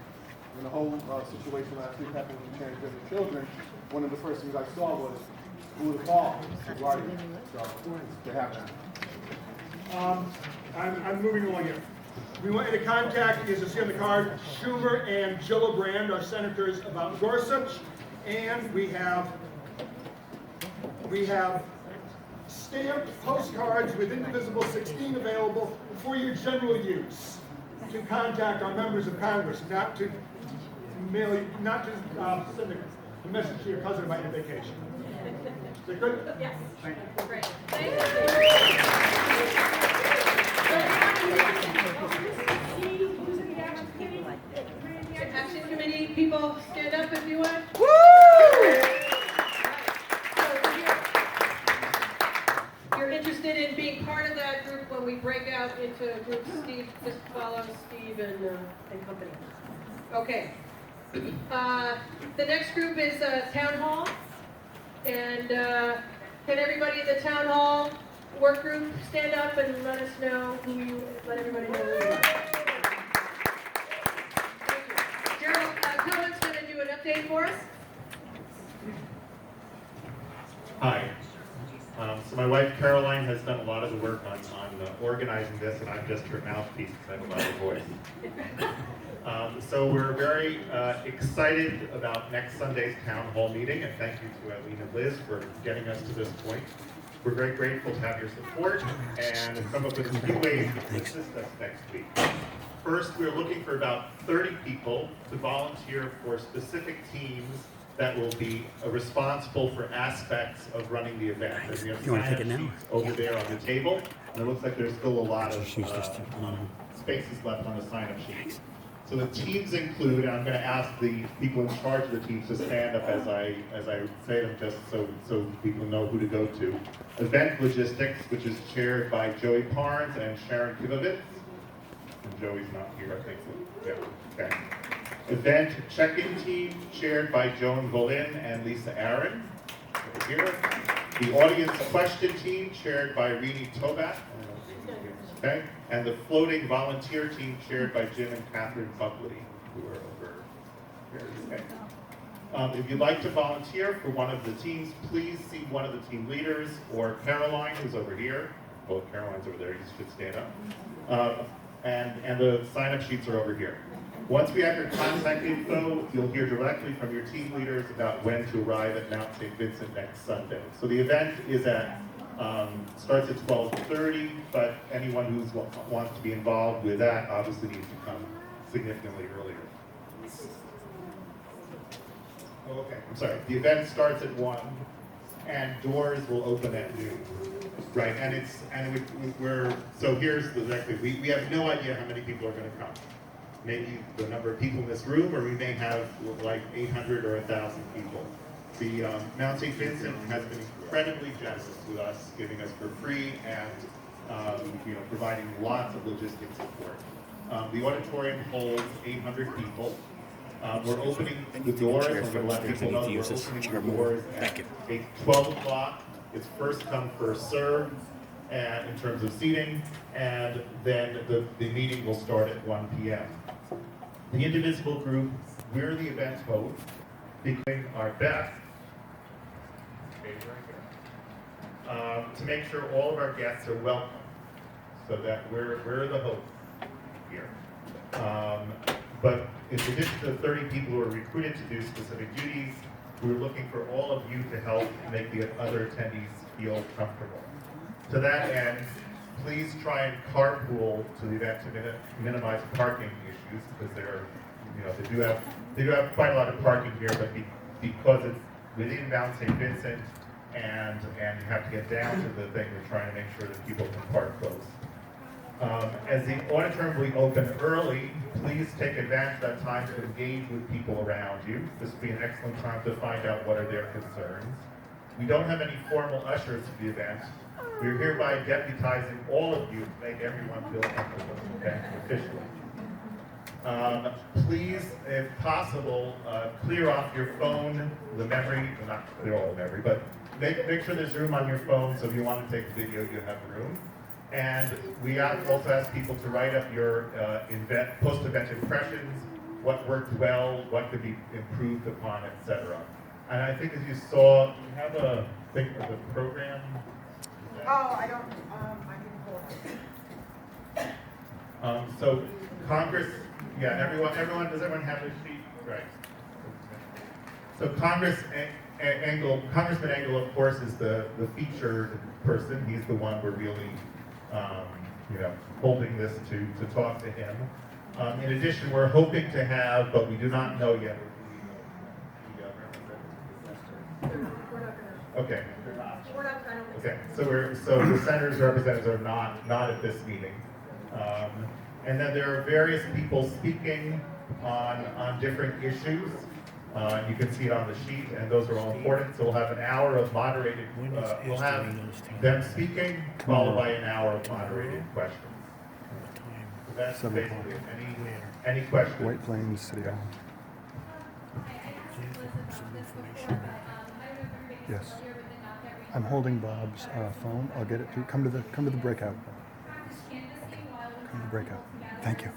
S21: when the whole situation last week happened with the transgender children, one of the first things I saw was who the fall right. So they have that.
S18: I'm moving along here. We want you to contact, as you see on the card, Schumer and Gillibrand, our senators, about Gorsuch, and we have stamped postcards with Indivisible 16 available for your general use to contact our members of Congress, not to send a message to your cousin about your vacation. Is that good?
S1: Yes.
S18: Thank you.
S1: Great. Thank you. Action Committee people, stand up if you want. Woo! You're interested in being part of that group when we break out into groups. Steve, just follow Steve and company. Okay. The next group is Town Hall. And can everybody in the Town Hall work group stand up and let us know let everybody know who you are. Thank you. Gerald Cohen's going to do an update for us.
S22: Hi. So my wife Caroline has done a lot of the work on organizing this, and I'm just her mouthpiece because I have a loud voice. So we're very excited about next Sunday's town hall meeting, and thank you to Eileen and Liz for getting us to this point. We're very grateful to have your support and have come up with a few ways to assist us next week. First, we're looking for about 30 people to volunteer for specific teams that will be responsible for aspects of running the event. And we have
S2: You want to take it now?
S22: sign-up sheets over there on the table, and it looks like there's still a lot of spaces left on the sign-up sheets. So the teams include, and I'm going to ask the people in charge of the teams to stand up as I say them, just so people know who to go to. Event Logistics, which is chaired by Joey Parnes and Sharon Kivovitz. And Joey's not here, I think. Yeah, okay. Event Check-in Team, chaired by Joan Volin and Lisa Aaron, over here. The Audience Question Team, chaired by Rini Tobat. Okay, and the Floating Volunteer Team, chaired by Jim and Catherine Buckley, who are over here. Okay. If you'd like to volunteer for one of the teams, please see one of the team leaders, or Caroline, who's over here. Both Caroline's over there, you should stand up. And the sign-up sheets are over here. Once we have your contact info, you'll hear directly from your team leaders about when to arrive at Mount St. Vincent next Sunday. So the event is starts at 12:30, but anyone who wants to be involved with that obviously needs to come significantly earlier. Oh, okay, I'm sorry. The event starts at 1, and doors will open at noon. Right, so here's exactly, we have no idea how many people are going to come. Maybe the number of people in this room, or we may have like 800 or 1,000 people. The Mount St. Vincent has been incredibly generous with us, giving us for free and providing lots of logistics support. The auditorium holds 800 people. We're opening the doors. I'm going to let people know we're opening the doors at 12 o'clock. It's first come, first served, and in terms of seating, and then the meeting will start at 1 p.m. The Indivisible group, we're the event host, doing our best to make sure all of our guests are welcome, so that we're the host here. But in addition to the 30 people who are recruited to do specific duties, we're looking for all of you to help make the other attendees feel comfortable. To that end, please try and carpool to the event to minimize parking issues, because they do have quite a lot of parking here, but because it's within Mount St. Vincent and you have to get down to the thing, we're trying to make sure that people can park close. As the auditorium will be open early, please take advantage of that time to engage with people around you. This will be an excellent time to find out what are their concerns. We don't have any formal ushers to the event. We're hereby deputizing all of you to make everyone feel comfortable, okay, officially. Please, if possible, clear off your phone, the memory, well, not clear all the memory, but make sure there's room on your phone, so if you want to take a video, you have room. And we also ask people to write up your post-event impressions, what worked well, what could be improved upon, etc. And I think as you saw, you have a thing for the program.
S5: Oh, I don't, I didn't pull it.
S22: So Congress, yeah, does everyone have a sheet? Right. So Congressman Engel, of course, is the featured person. He's the one we're really, holding this to talk to him. In addition, we're hoping to have, but we do not know yet. Okay. Okay. So the senators' representatives are not at this meeting, and then there are various people speaking on different issues. You can see it on the sheet, and those are all important. So we'll have an hour of moderated. We'll have them speaking, followed by an hour of moderated questions. So that's basically any questions.
S2: White Plains City Hall. Yes. I'm holding Bob's phone. I'll get it to you. Come to the breakout. Okay. Come to the breakout. Thank you.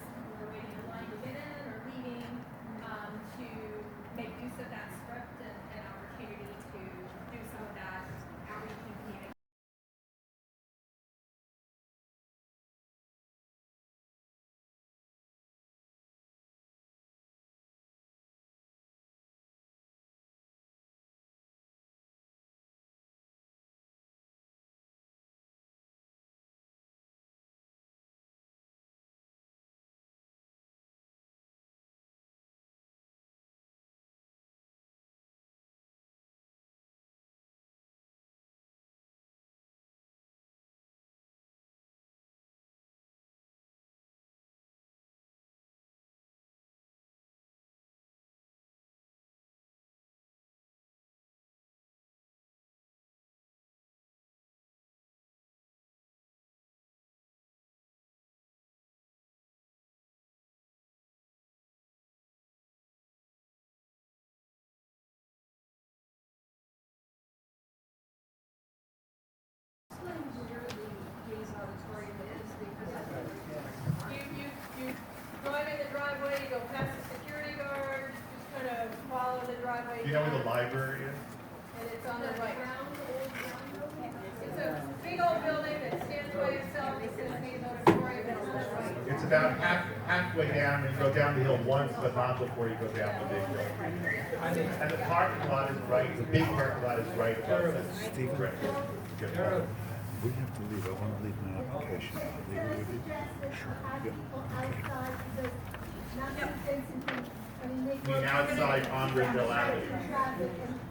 S1: go past the security guard, just kind of follow the driveway.
S22: Do you know where the library is?
S1: And it's on the right. It's a big old building that stands by itself. It's in the main auditorium. It's on the right.
S22: It's about halfway down, and you go down the hill once, but not before you go down the big hill. And the parking lot is right, the big parking lot is right above that.
S2: Steve.
S22: Right.
S2: We have to leave. I want to leave my application. Leave it with you? Sure.
S22: You mean outside on Rindell Avenue?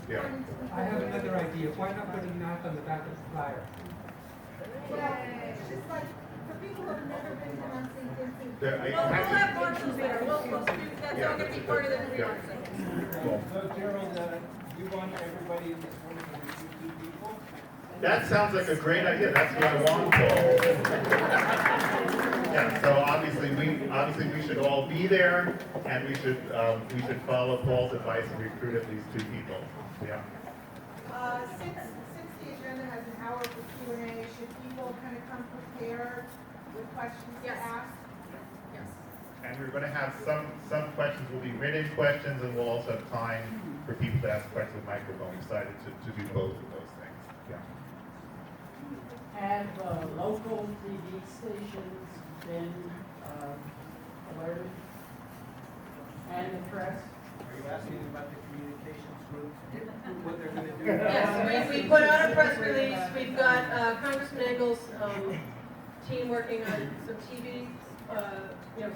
S22: Yeah.
S3: I have another idea. Why not put a map on the back of the flyer?
S15: It's just like, for people who have never been to NYCD16.
S1: We'll have marshals there. That's all going to be part of the pre-market.
S3: So Gerald, you want everybody in this room to be 2 people?
S22: That sounds like a great idea. That's what I want, Paul. Yeah, so obviously we should all be there, and we should follow Paul's advice and recruit at least 2 people. Yeah.
S15: Since the agenda has an hour for Q&A, should people kind of come prepared with questions to ask?
S1: Yes.
S22: And we're going to have some questions will be written questions, and we'll also have time for people to ask questions with microphone. We decided to do both of those things. Yeah.
S11: Have local TV stations been alerted? And the press?
S17: Are you asking about the communications group, what they're going to do?
S1: Yes, we put out a press release. We've got Congressman Engel's team working on some TV,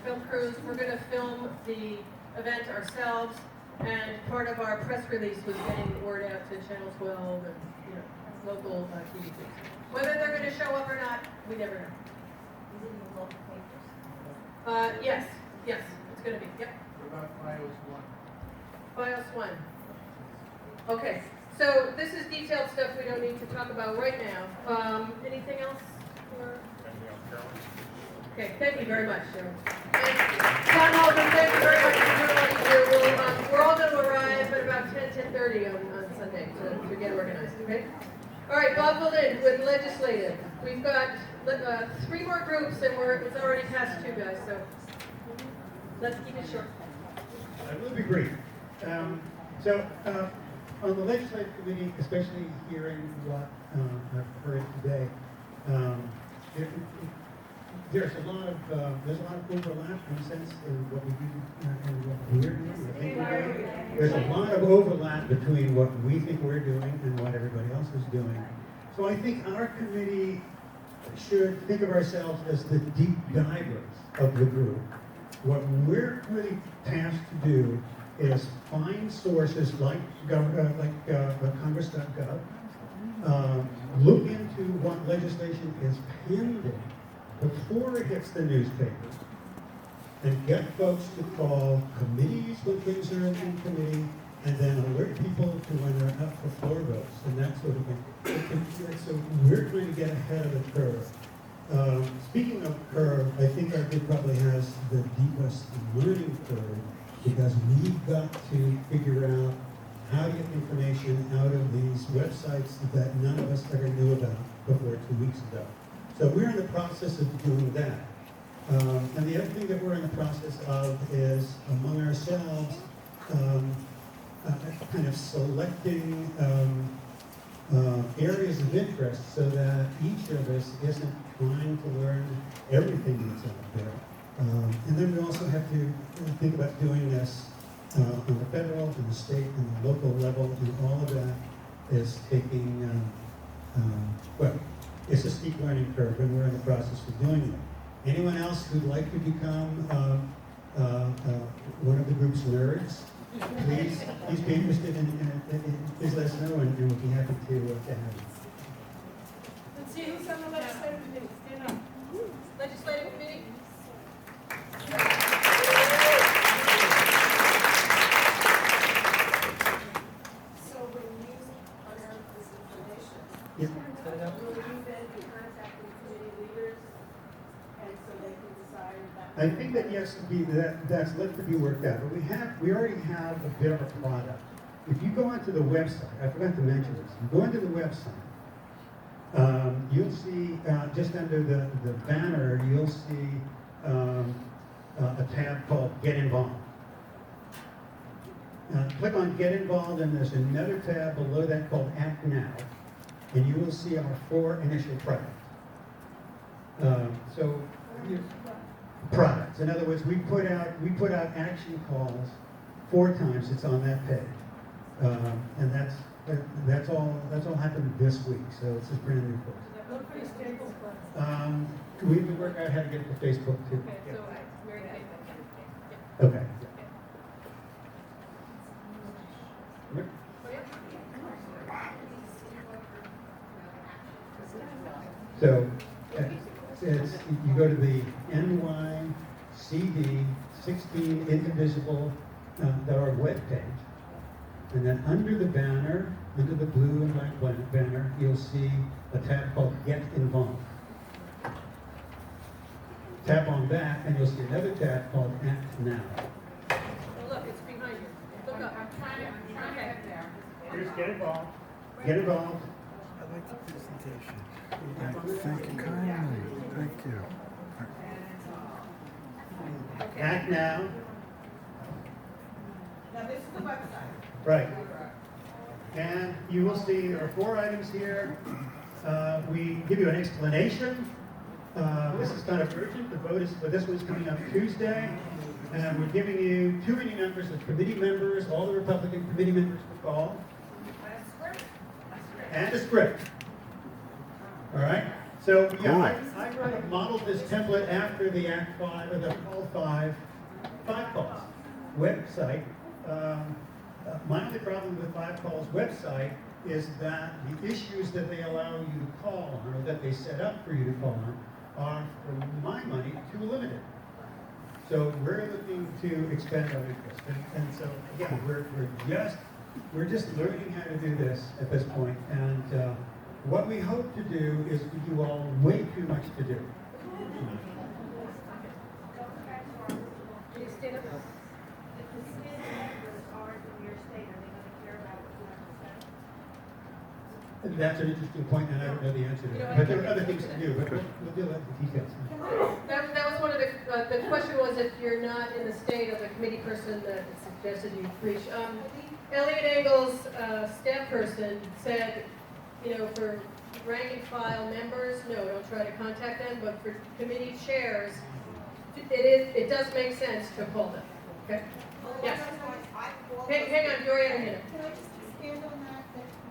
S1: film crews. We're going to film the event ourselves, and part of our press release was getting the word out to Channel 12 and local TV stations. Whether they're going to show up or not, we never know.
S6: Is it in the local papers?
S1: Yes, it's going to be. Yep.
S17: What about FiOS 1?
S1: FiOS 1. Okay, so this is detailed stuff we don't need to talk about right now. Anything else? Okay, thank you very much, Cheryl. Town Alderman, thank you very much for doing what you do. We're all going to arrive at about 10:30 on Sunday to get organized, okay? All right, Bob Boleyn with legislative. We've got 3 more groups, and it's already past 2, guys, so let's keep it short.
S12: I will be brief. On the legislative committee, especially hearing what I've heard today, there's a lot of overlap in a sense in what we do and what we're doing. I think we're doing. There's a lot of overlap between what we think we're doing and what everybody else is doing. So I think our committee should think of ourselves as the deep divers of the group. What we're really tasked to do is find sources like Congress.gov, look into what legislation is pending before it hits the newspaper, and get folks to call committees when things are in committee, and then alert people to when they're up for floor votes and that sort of thing. So we're trying to get ahead of the curve. Speaking of curve, I think our group probably has the deepest learning curve, because we've got to figure out how to get information out of these websites that none of us ever knew about before 2 weeks ago. So we're in the process of doing that. And the other thing that we're in the process of is, among ourselves, kind of selecting areas of interest so that each of us isn't trying to learn everything that's out there. And then we also have to think about doing this on the federal and the state and the local level, and all of that is taking, it's a steep learning curve, and we're in the process of doing it. Anyone else who'd like to become one of the group's nerds, please be interested please let us know, and we'll be happy to have you.
S1: Let's see who's on the legislative committee. Stand up. Legislative committee.
S9: So when you unearth this information,
S12: Yep.
S9: will you then be contacting committee leaders, and so they can decide that?
S12: I think that yes, that's left to be worked out. But we already have a bit of a product. If you go onto the website, I forgot to mention this. You go onto the website, you'll see just under the banner, you'll see a tab called Get Involved. Click on Get Involved, and there's another tab below that called Act Now, and you will see our 4 initial products. Products. In other words, we put out action calls 4 times. It's on that page, and that's all happened this week. So it's a brand new course. We have to work out how to get it to Facebook too.
S1: Okay, so Mary Kate.
S12: Okay. So you go to the NYCD16 Indivisible webpage, and then under the banner, under the blue and white banner, you'll see a tab called Get Involved. Tap on that, and you'll see another tab called Act Now.
S1: Oh, look, it's behind you. Look up. I'm trying to get there.
S18: Here's Get Involved.
S12: Get Involved.
S2: I like the presentation. Thank you kindly. Thank you.
S12: Act Now.
S5: Now this is the website.
S12: Right. And you will see there are 4 items here. We give you an explanation. This is kind of urgent. The vote is for this one's coming up Tuesday. And we're giving you 2 reading numbers of committee members, all the Republican committee members to call. And a script. All right? So, yeah, I kind of modeled this template after the Act 5, or the Call 5 calls website. My only problem with 5 calls website is that the issues that they allow you to call on, or that they set up for you to call on, are, for my money, too limited. So we're looking to expand our interest. And so, again, we're just learning how to do this at this point. And what we hope to do is give you all way too much to do. That's an interesting point, and I don't know the answer to that. But there are other things to do, but we'll deal with the details.
S1: That was one of the question was if you're not in the state of a committee person that suggested you preach. Eliot Engel's staff person said, for rank and file members, no, don't try to contact them, but for committee chairs, it does make sense to call them. Okay? Yes. Hang on, Doria, a minute.
S15: Can I just expand on that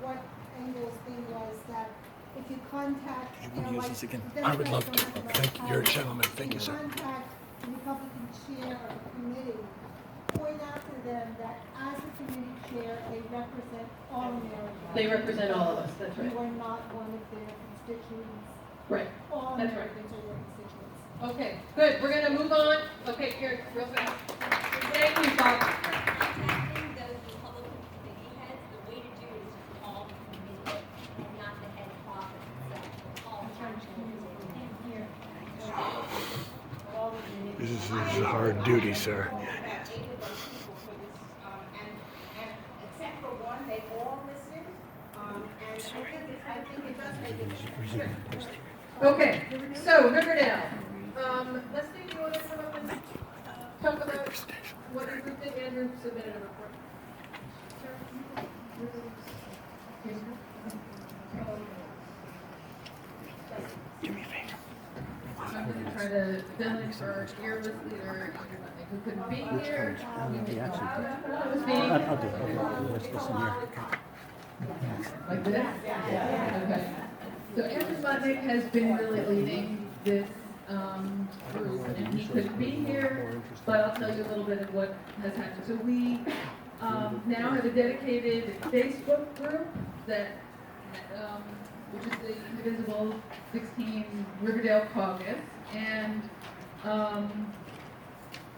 S15: what Engel's thing was that if you contact,
S2: use this again? I would love to. Thank you. You're a gentleman. Thank you, sir.
S15: Contact the Republican chair of the committee, point out to them that as a committee chair, they represent all Americans.
S1: They represent all of us, that's right.
S15: You are not one of their constituents.
S1: Right.
S15: All
S1: That's right.
S15: Americans are your constituents.
S1: Okay, good. We're going to move on. Okay, here, real fast. Thank you, Bob.
S13: Contacting those Republican committee heads, the way to do it is to call the committee and not the head caucus itself. Call the
S2: This is hard duty, sir.
S5: Except for one, they all listened. And I think it does make it.
S1: Okay, so Riverdale. Leslie, do you want to come up and talk about what your group did? Andrew submitted a report.
S2: Do me a favor.
S14: I'm going to try to fill in for our fearless leader, who couldn't be here.
S2: I'll do it. Listen here.
S14: Like this? Okay. So Andrew Budnick has been really leading this group, and he couldn't be here, but I'll tell you a little bit of what has happened. So we now have a dedicated Facebook group that, which is the Indivisible 16 Riverdale Caucus, and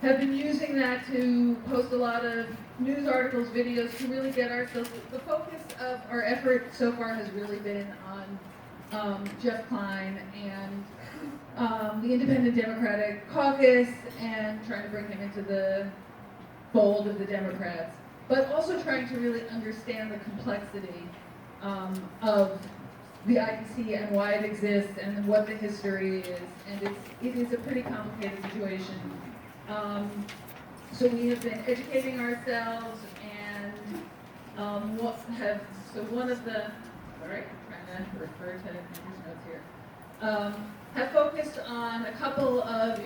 S14: have been using that to post a lot of news articles, videos, to really get ourselves. The focus of our effort so far has really been on Jeff Klein and the Independent Democratic Caucus, and trying to bring him into the fold of the Democrats, but also trying to really understand the complexity of the IPC and why it exists and what the history is. And it is a pretty complicated situation. So we have been educating ourselves and one of the, all right, trying to refer to these notes here, have focused on a couple of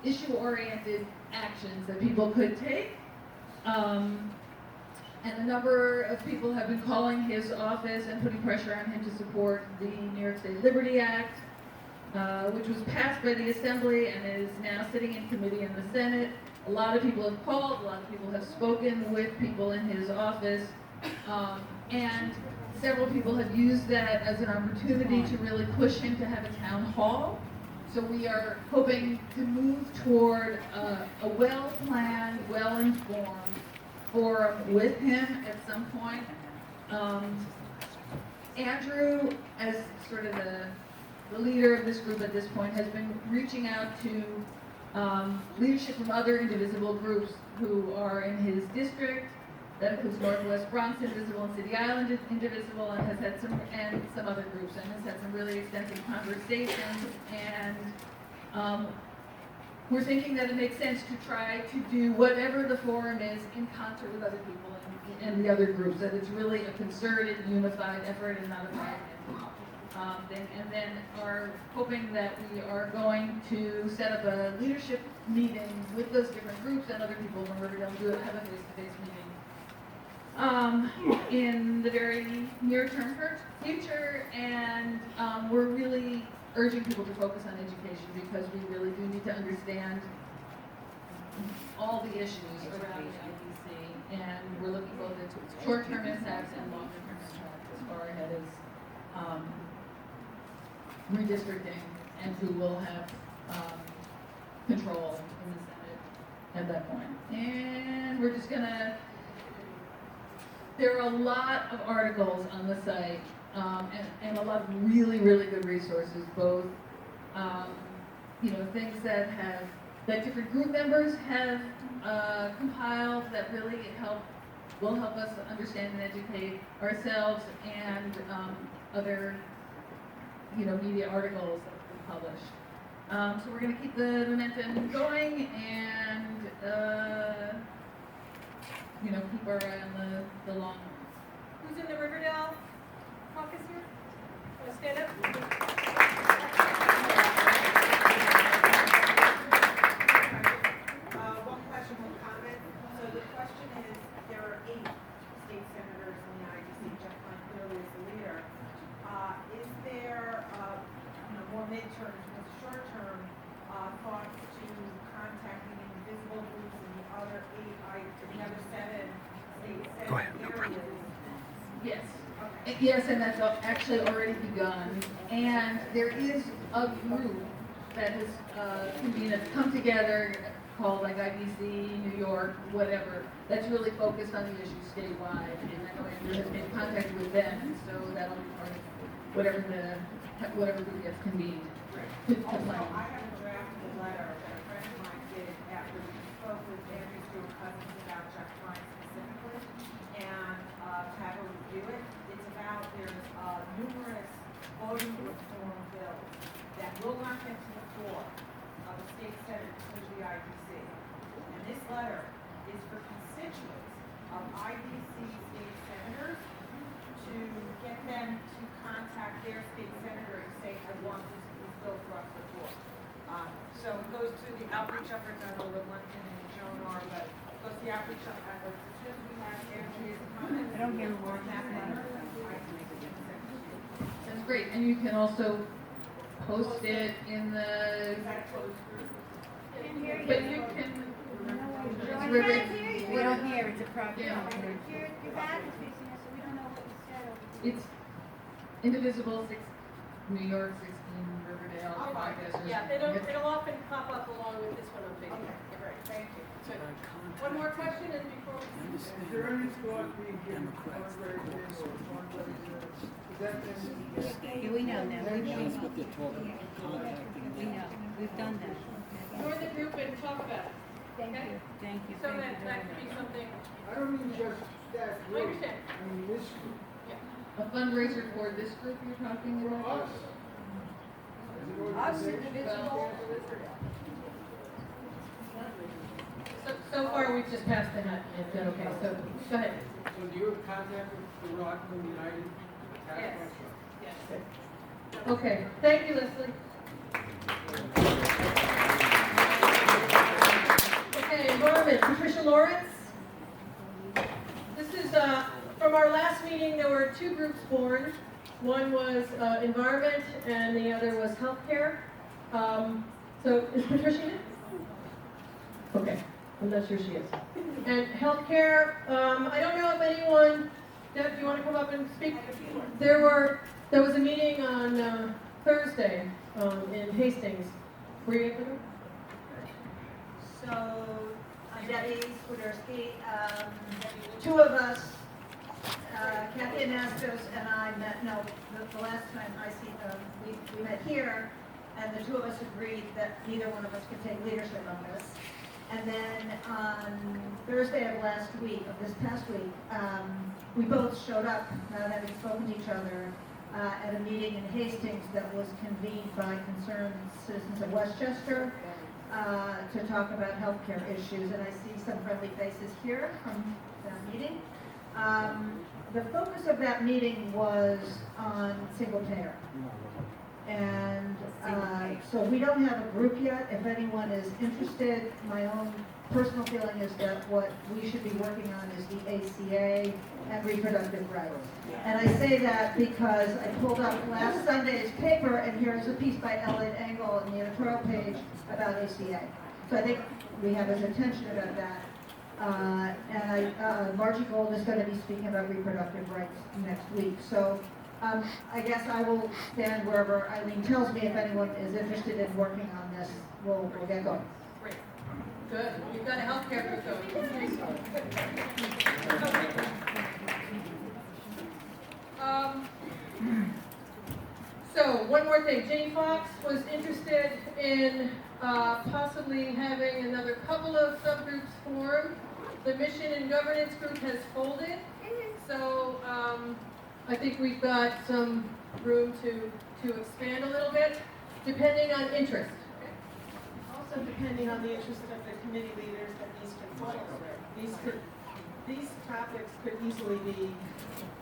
S14: issue-oriented actions that people could take. And a number of people have been calling his office and putting pressure on him to support the New York State Liberty Act, which was passed by the Assembly and is now sitting in committee in the Senate. A lot of people have called, a lot of people have spoken with people in his office, and several people have used that as an opportunity to really push him to have a town hall. So we are hoping to move toward a well-planned, well-informed forum with him at some point. Andrew, as sort of the leader of this group at this point, has been reaching out to leadership from other Indivisible groups who are in his district. That includes Northwest Bronx Indivisible and City Island Indivisible, and has had some other groups, and has had some really extensive conversations. And we're thinking that it makes sense to try to do whatever the forum is in concert with other people and the other groups. That it's really a concerted, unified effort and not a fragmented thing. And then are hoping that we are going to set up a leadership meeting with those different groups and other people from Riverdale to have a face-to-face meeting in the very near-term future. And we're really urging people to focus on education because we really do need to understand all the issues around the IDC, and we're looking both at short-term impacts and longer-term impacts as far ahead as redistricting and who will have control in the Senate at that point. And we're just gonna, there are a lot of articles on the site and a lot of really, really good resources, both things that different group members have compiled that really will help us understand and educate ourselves, and other media articles that have been published. So we're going to keep the momentum going and keep our eye on the long run.
S1: Who's in the Riverdale caucus here? Want to stand up?
S5: One question, one comment. So the question is, there are 8 state senators in the IDC. Jeff Klein clearly is the leader. Is there more midterm, more short-term thoughts to contacting Indivisible groups and the other 7 state senate areas?
S14: Yes. Yes, and that's actually already begun. And there is a group that has come together called like IBC, New York, whatever, that's really focused on the issue statewide. And I know Andrew has been in contact with them, and so that'll be part of whatever group gets convened.
S5: Also, I have drafted a letter that a friend of mine did after we spoke with Andrew's group cousins about Jeff Klein specifically, and to have her review it. It's about, there's numerous voting reform bills that will not get to the floor of the state senate through the IDC. And this letter is for constituents of IDC state senators to get them to contact their state senator and say, I want this bill for us to floor. So it goes to the outreach efforts. I don't know what London and Joan are, but it goes to the outreach efforts. As soon as we have Andrew's comments,
S20: I don't hear a word.
S5: that letter, I can make it send.
S14: That's great. And you can also post it in the. But you can.
S20: We don't hear, it's a problem.
S14: Yeah.
S6: Your back is facing us, so we don't know what you said over here.
S14: It's Indivisible, New York 16 Riverdale podcast.
S1: Yeah, it'll often pop up along with this one on Facebook.
S5: Okay, great, thank you.
S1: Good. One more question, and before we.
S3: Is there any thought being given to fundraisers or fundraisers? Is that been?
S20: Yeah, we know now.
S3: That's
S20: what they're talking about, contacting them. We know, we've done that.
S1: Join the group and talk about it.
S20: Thank
S1: Okay?
S20: you, thank you.
S1: So
S20: thank you
S1: that
S20: very
S1: could be
S20: much.
S1: something.
S3: I don't mean just that
S1: I
S3: group.
S1: understand.
S3: I mean this group.
S14: A fundraiser for this group you're talking
S3: For
S14: about?
S3: us.
S9: Us, Indivisible.
S1: So far, we've just passed the hat. It's been okay, so go ahead.
S3: So do you have contact with the Rockland United Task Force?
S1: Okay, thank you, Leslie. Okay, environment, Patricia Lawrence. This is, from our last meeting, there were two groups formed. One was environment and the other was healthcare. So is Patricia here? Okay, I'm not sure she is. And healthcare, I don't know if anyone, Deb, do you want to come up and speak? There was a meeting on Thursday in Hastings. Were you able to?
S4: So, I'm Debbie Swiderski. Two of us, Kathy Anastos and I met, no, the last time we met here, and the two of us agreed that neither one of us could take leadership on this. And then on Thursday of this past week, we both showed up, not having spoken to each other, at a meeting in Hastings that was convened by concerned citizens of Westchester to talk about healthcare issues. And I see some friendly faces here from that meeting. The focus of that meeting was on single payer. And so we don't have a group yet. If anyone is interested, my own personal feeling is that what we should be working on is the ACA and reproductive rights. And I say that because I pulled up last Sunday's paper, and here's a piece by Eliot Engel in the editorial page about ACA. So I think we have his attention about that. And Margie Gold is going to be speaking about reproductive rights next week. So I guess I will stand wherever Eileen tells me. If anyone is interested in working on this, we'll get going.
S1: Great. Good. You've got a healthcare group going. So one more thing. Jane Fox was interested in possibly having another couple of subgroups formed. The mission and governance group has folded. So I think we've got some room to expand a little bit, depending on interest. Also depending on the interest of the committee leaders that these can fall under. These topics could easily be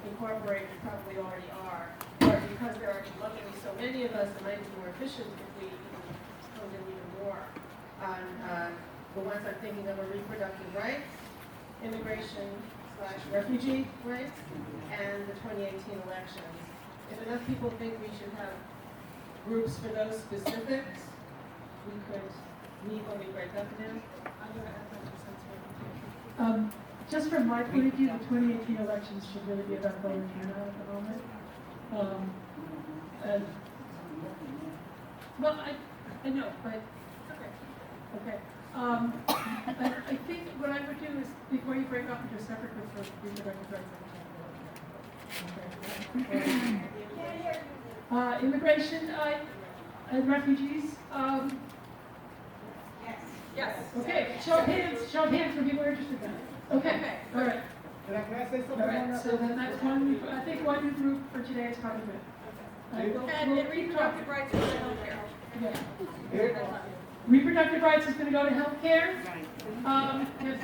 S1: incorporated, probably already are, but because there are luckily so many of us, it might be more efficient if we honed in even more on the ones I'm thinking of are reproductive rights, immigration/refugee rights, and the 2018 elections. If enough people think we should have groups for those specifics, we could meet when we break up now.
S8: Just from my point of view, the 2018 elections should really be about voter turnout at the moment. Well, I know, but okay. I think what I would do is, before you break up into a separate group for reproductive rights, immigration and refugees.
S1: Yes.
S8: Okay. Show of hands for people who are interested in that. Okay. All right.
S17: Can I say something?
S8: All right. So then that's one. I think one new group for today is probably good.
S1: And reproductive rights is healthcare.
S8: Yeah. Reproductive rights is going to go to healthcare. Yes.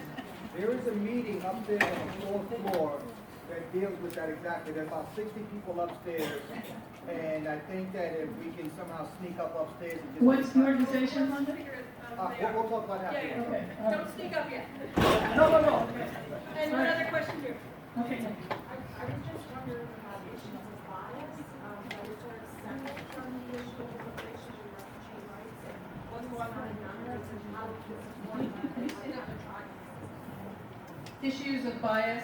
S17: There is a meeting up there on the fourth floor that deals with that exactly. There's about 60 people upstairs, and I think that if we can somehow sneak up upstairs and just...
S8: What's the organization, Linda?
S17: We'll talk about that.
S1: Yeah.
S8: Okay.
S1: Don't sneak up yet.
S17: No.
S1: And one other question here.
S8: Okay.
S7: I was just wondering about the issue of bias, that was sort of separate from the issue of immigration and refugee rights, and what's going on in numbers and how this is more
S1: Issues of bias.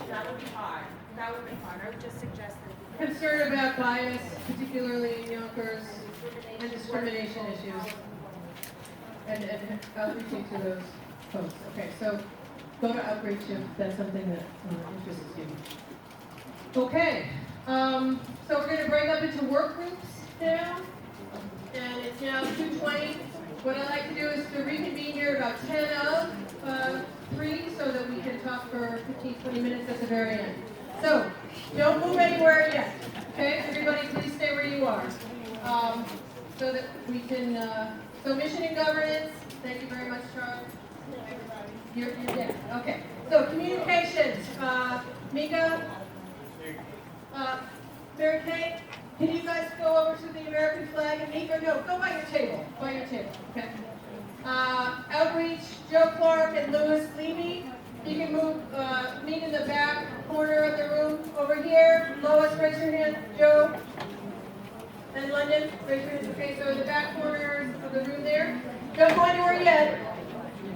S7: That would be fine. I would just suggest that.
S1: Concern about bias, particularly in Yonkers, and discrimination issues. And outreaching to those folks. Okay, so go to outreach if that's something that interests you. Okay, so we're going to break up into work groups now. And it's now 2:20. What I'd like to do is to reconvene here about 10 of 3 so that we can talk for 15-20 minutes at the very end. So, don't move anywhere yet. Okay, everybody please stay where you are. So that we can So mission and governance, thank you very much, Charles. You're dead. Okay. So communications, Mika, Mary Kay, can you guys go over to the American flag and Mika? No, go by your table. By your table. Okay. Outreach, Joe Clark and Louis Levy. You can move, meet in the back corner of the room over here. Lois, raise your hand. Joe. And London, raise your hands. Okay, so in the back corner of the room there. Don't go anywhere yet.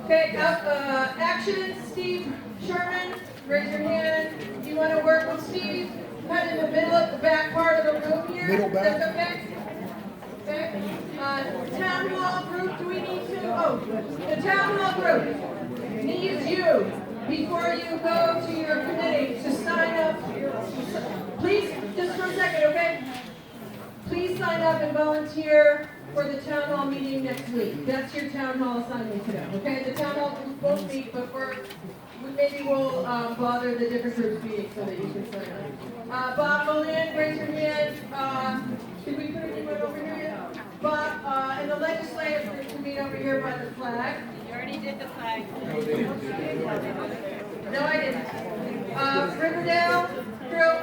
S1: Okay, action, Steve Sherman, raise your hand. Do you want to work with Steve? Kind of in the middle of the back part of the room here.
S2: Middle back.
S1: That's okay? Okay. Town hall group, do we need to? Oh, the town hall group needs you before you go to your committee to sign up. Please, just for a second, okay? Please sign up and volunteer for the town hall meeting next week. That's your town hall assignment today, okay? The town hall group won't meet, but maybe we'll bother the different groups meeting so that you can sign up. Bob Molan, raise your hand. Did we put anyone over here yet? Bob, and the legislators are to meet over here by the flag.
S20: You already did the flag.
S1: No, I didn't. Riverdale, Trail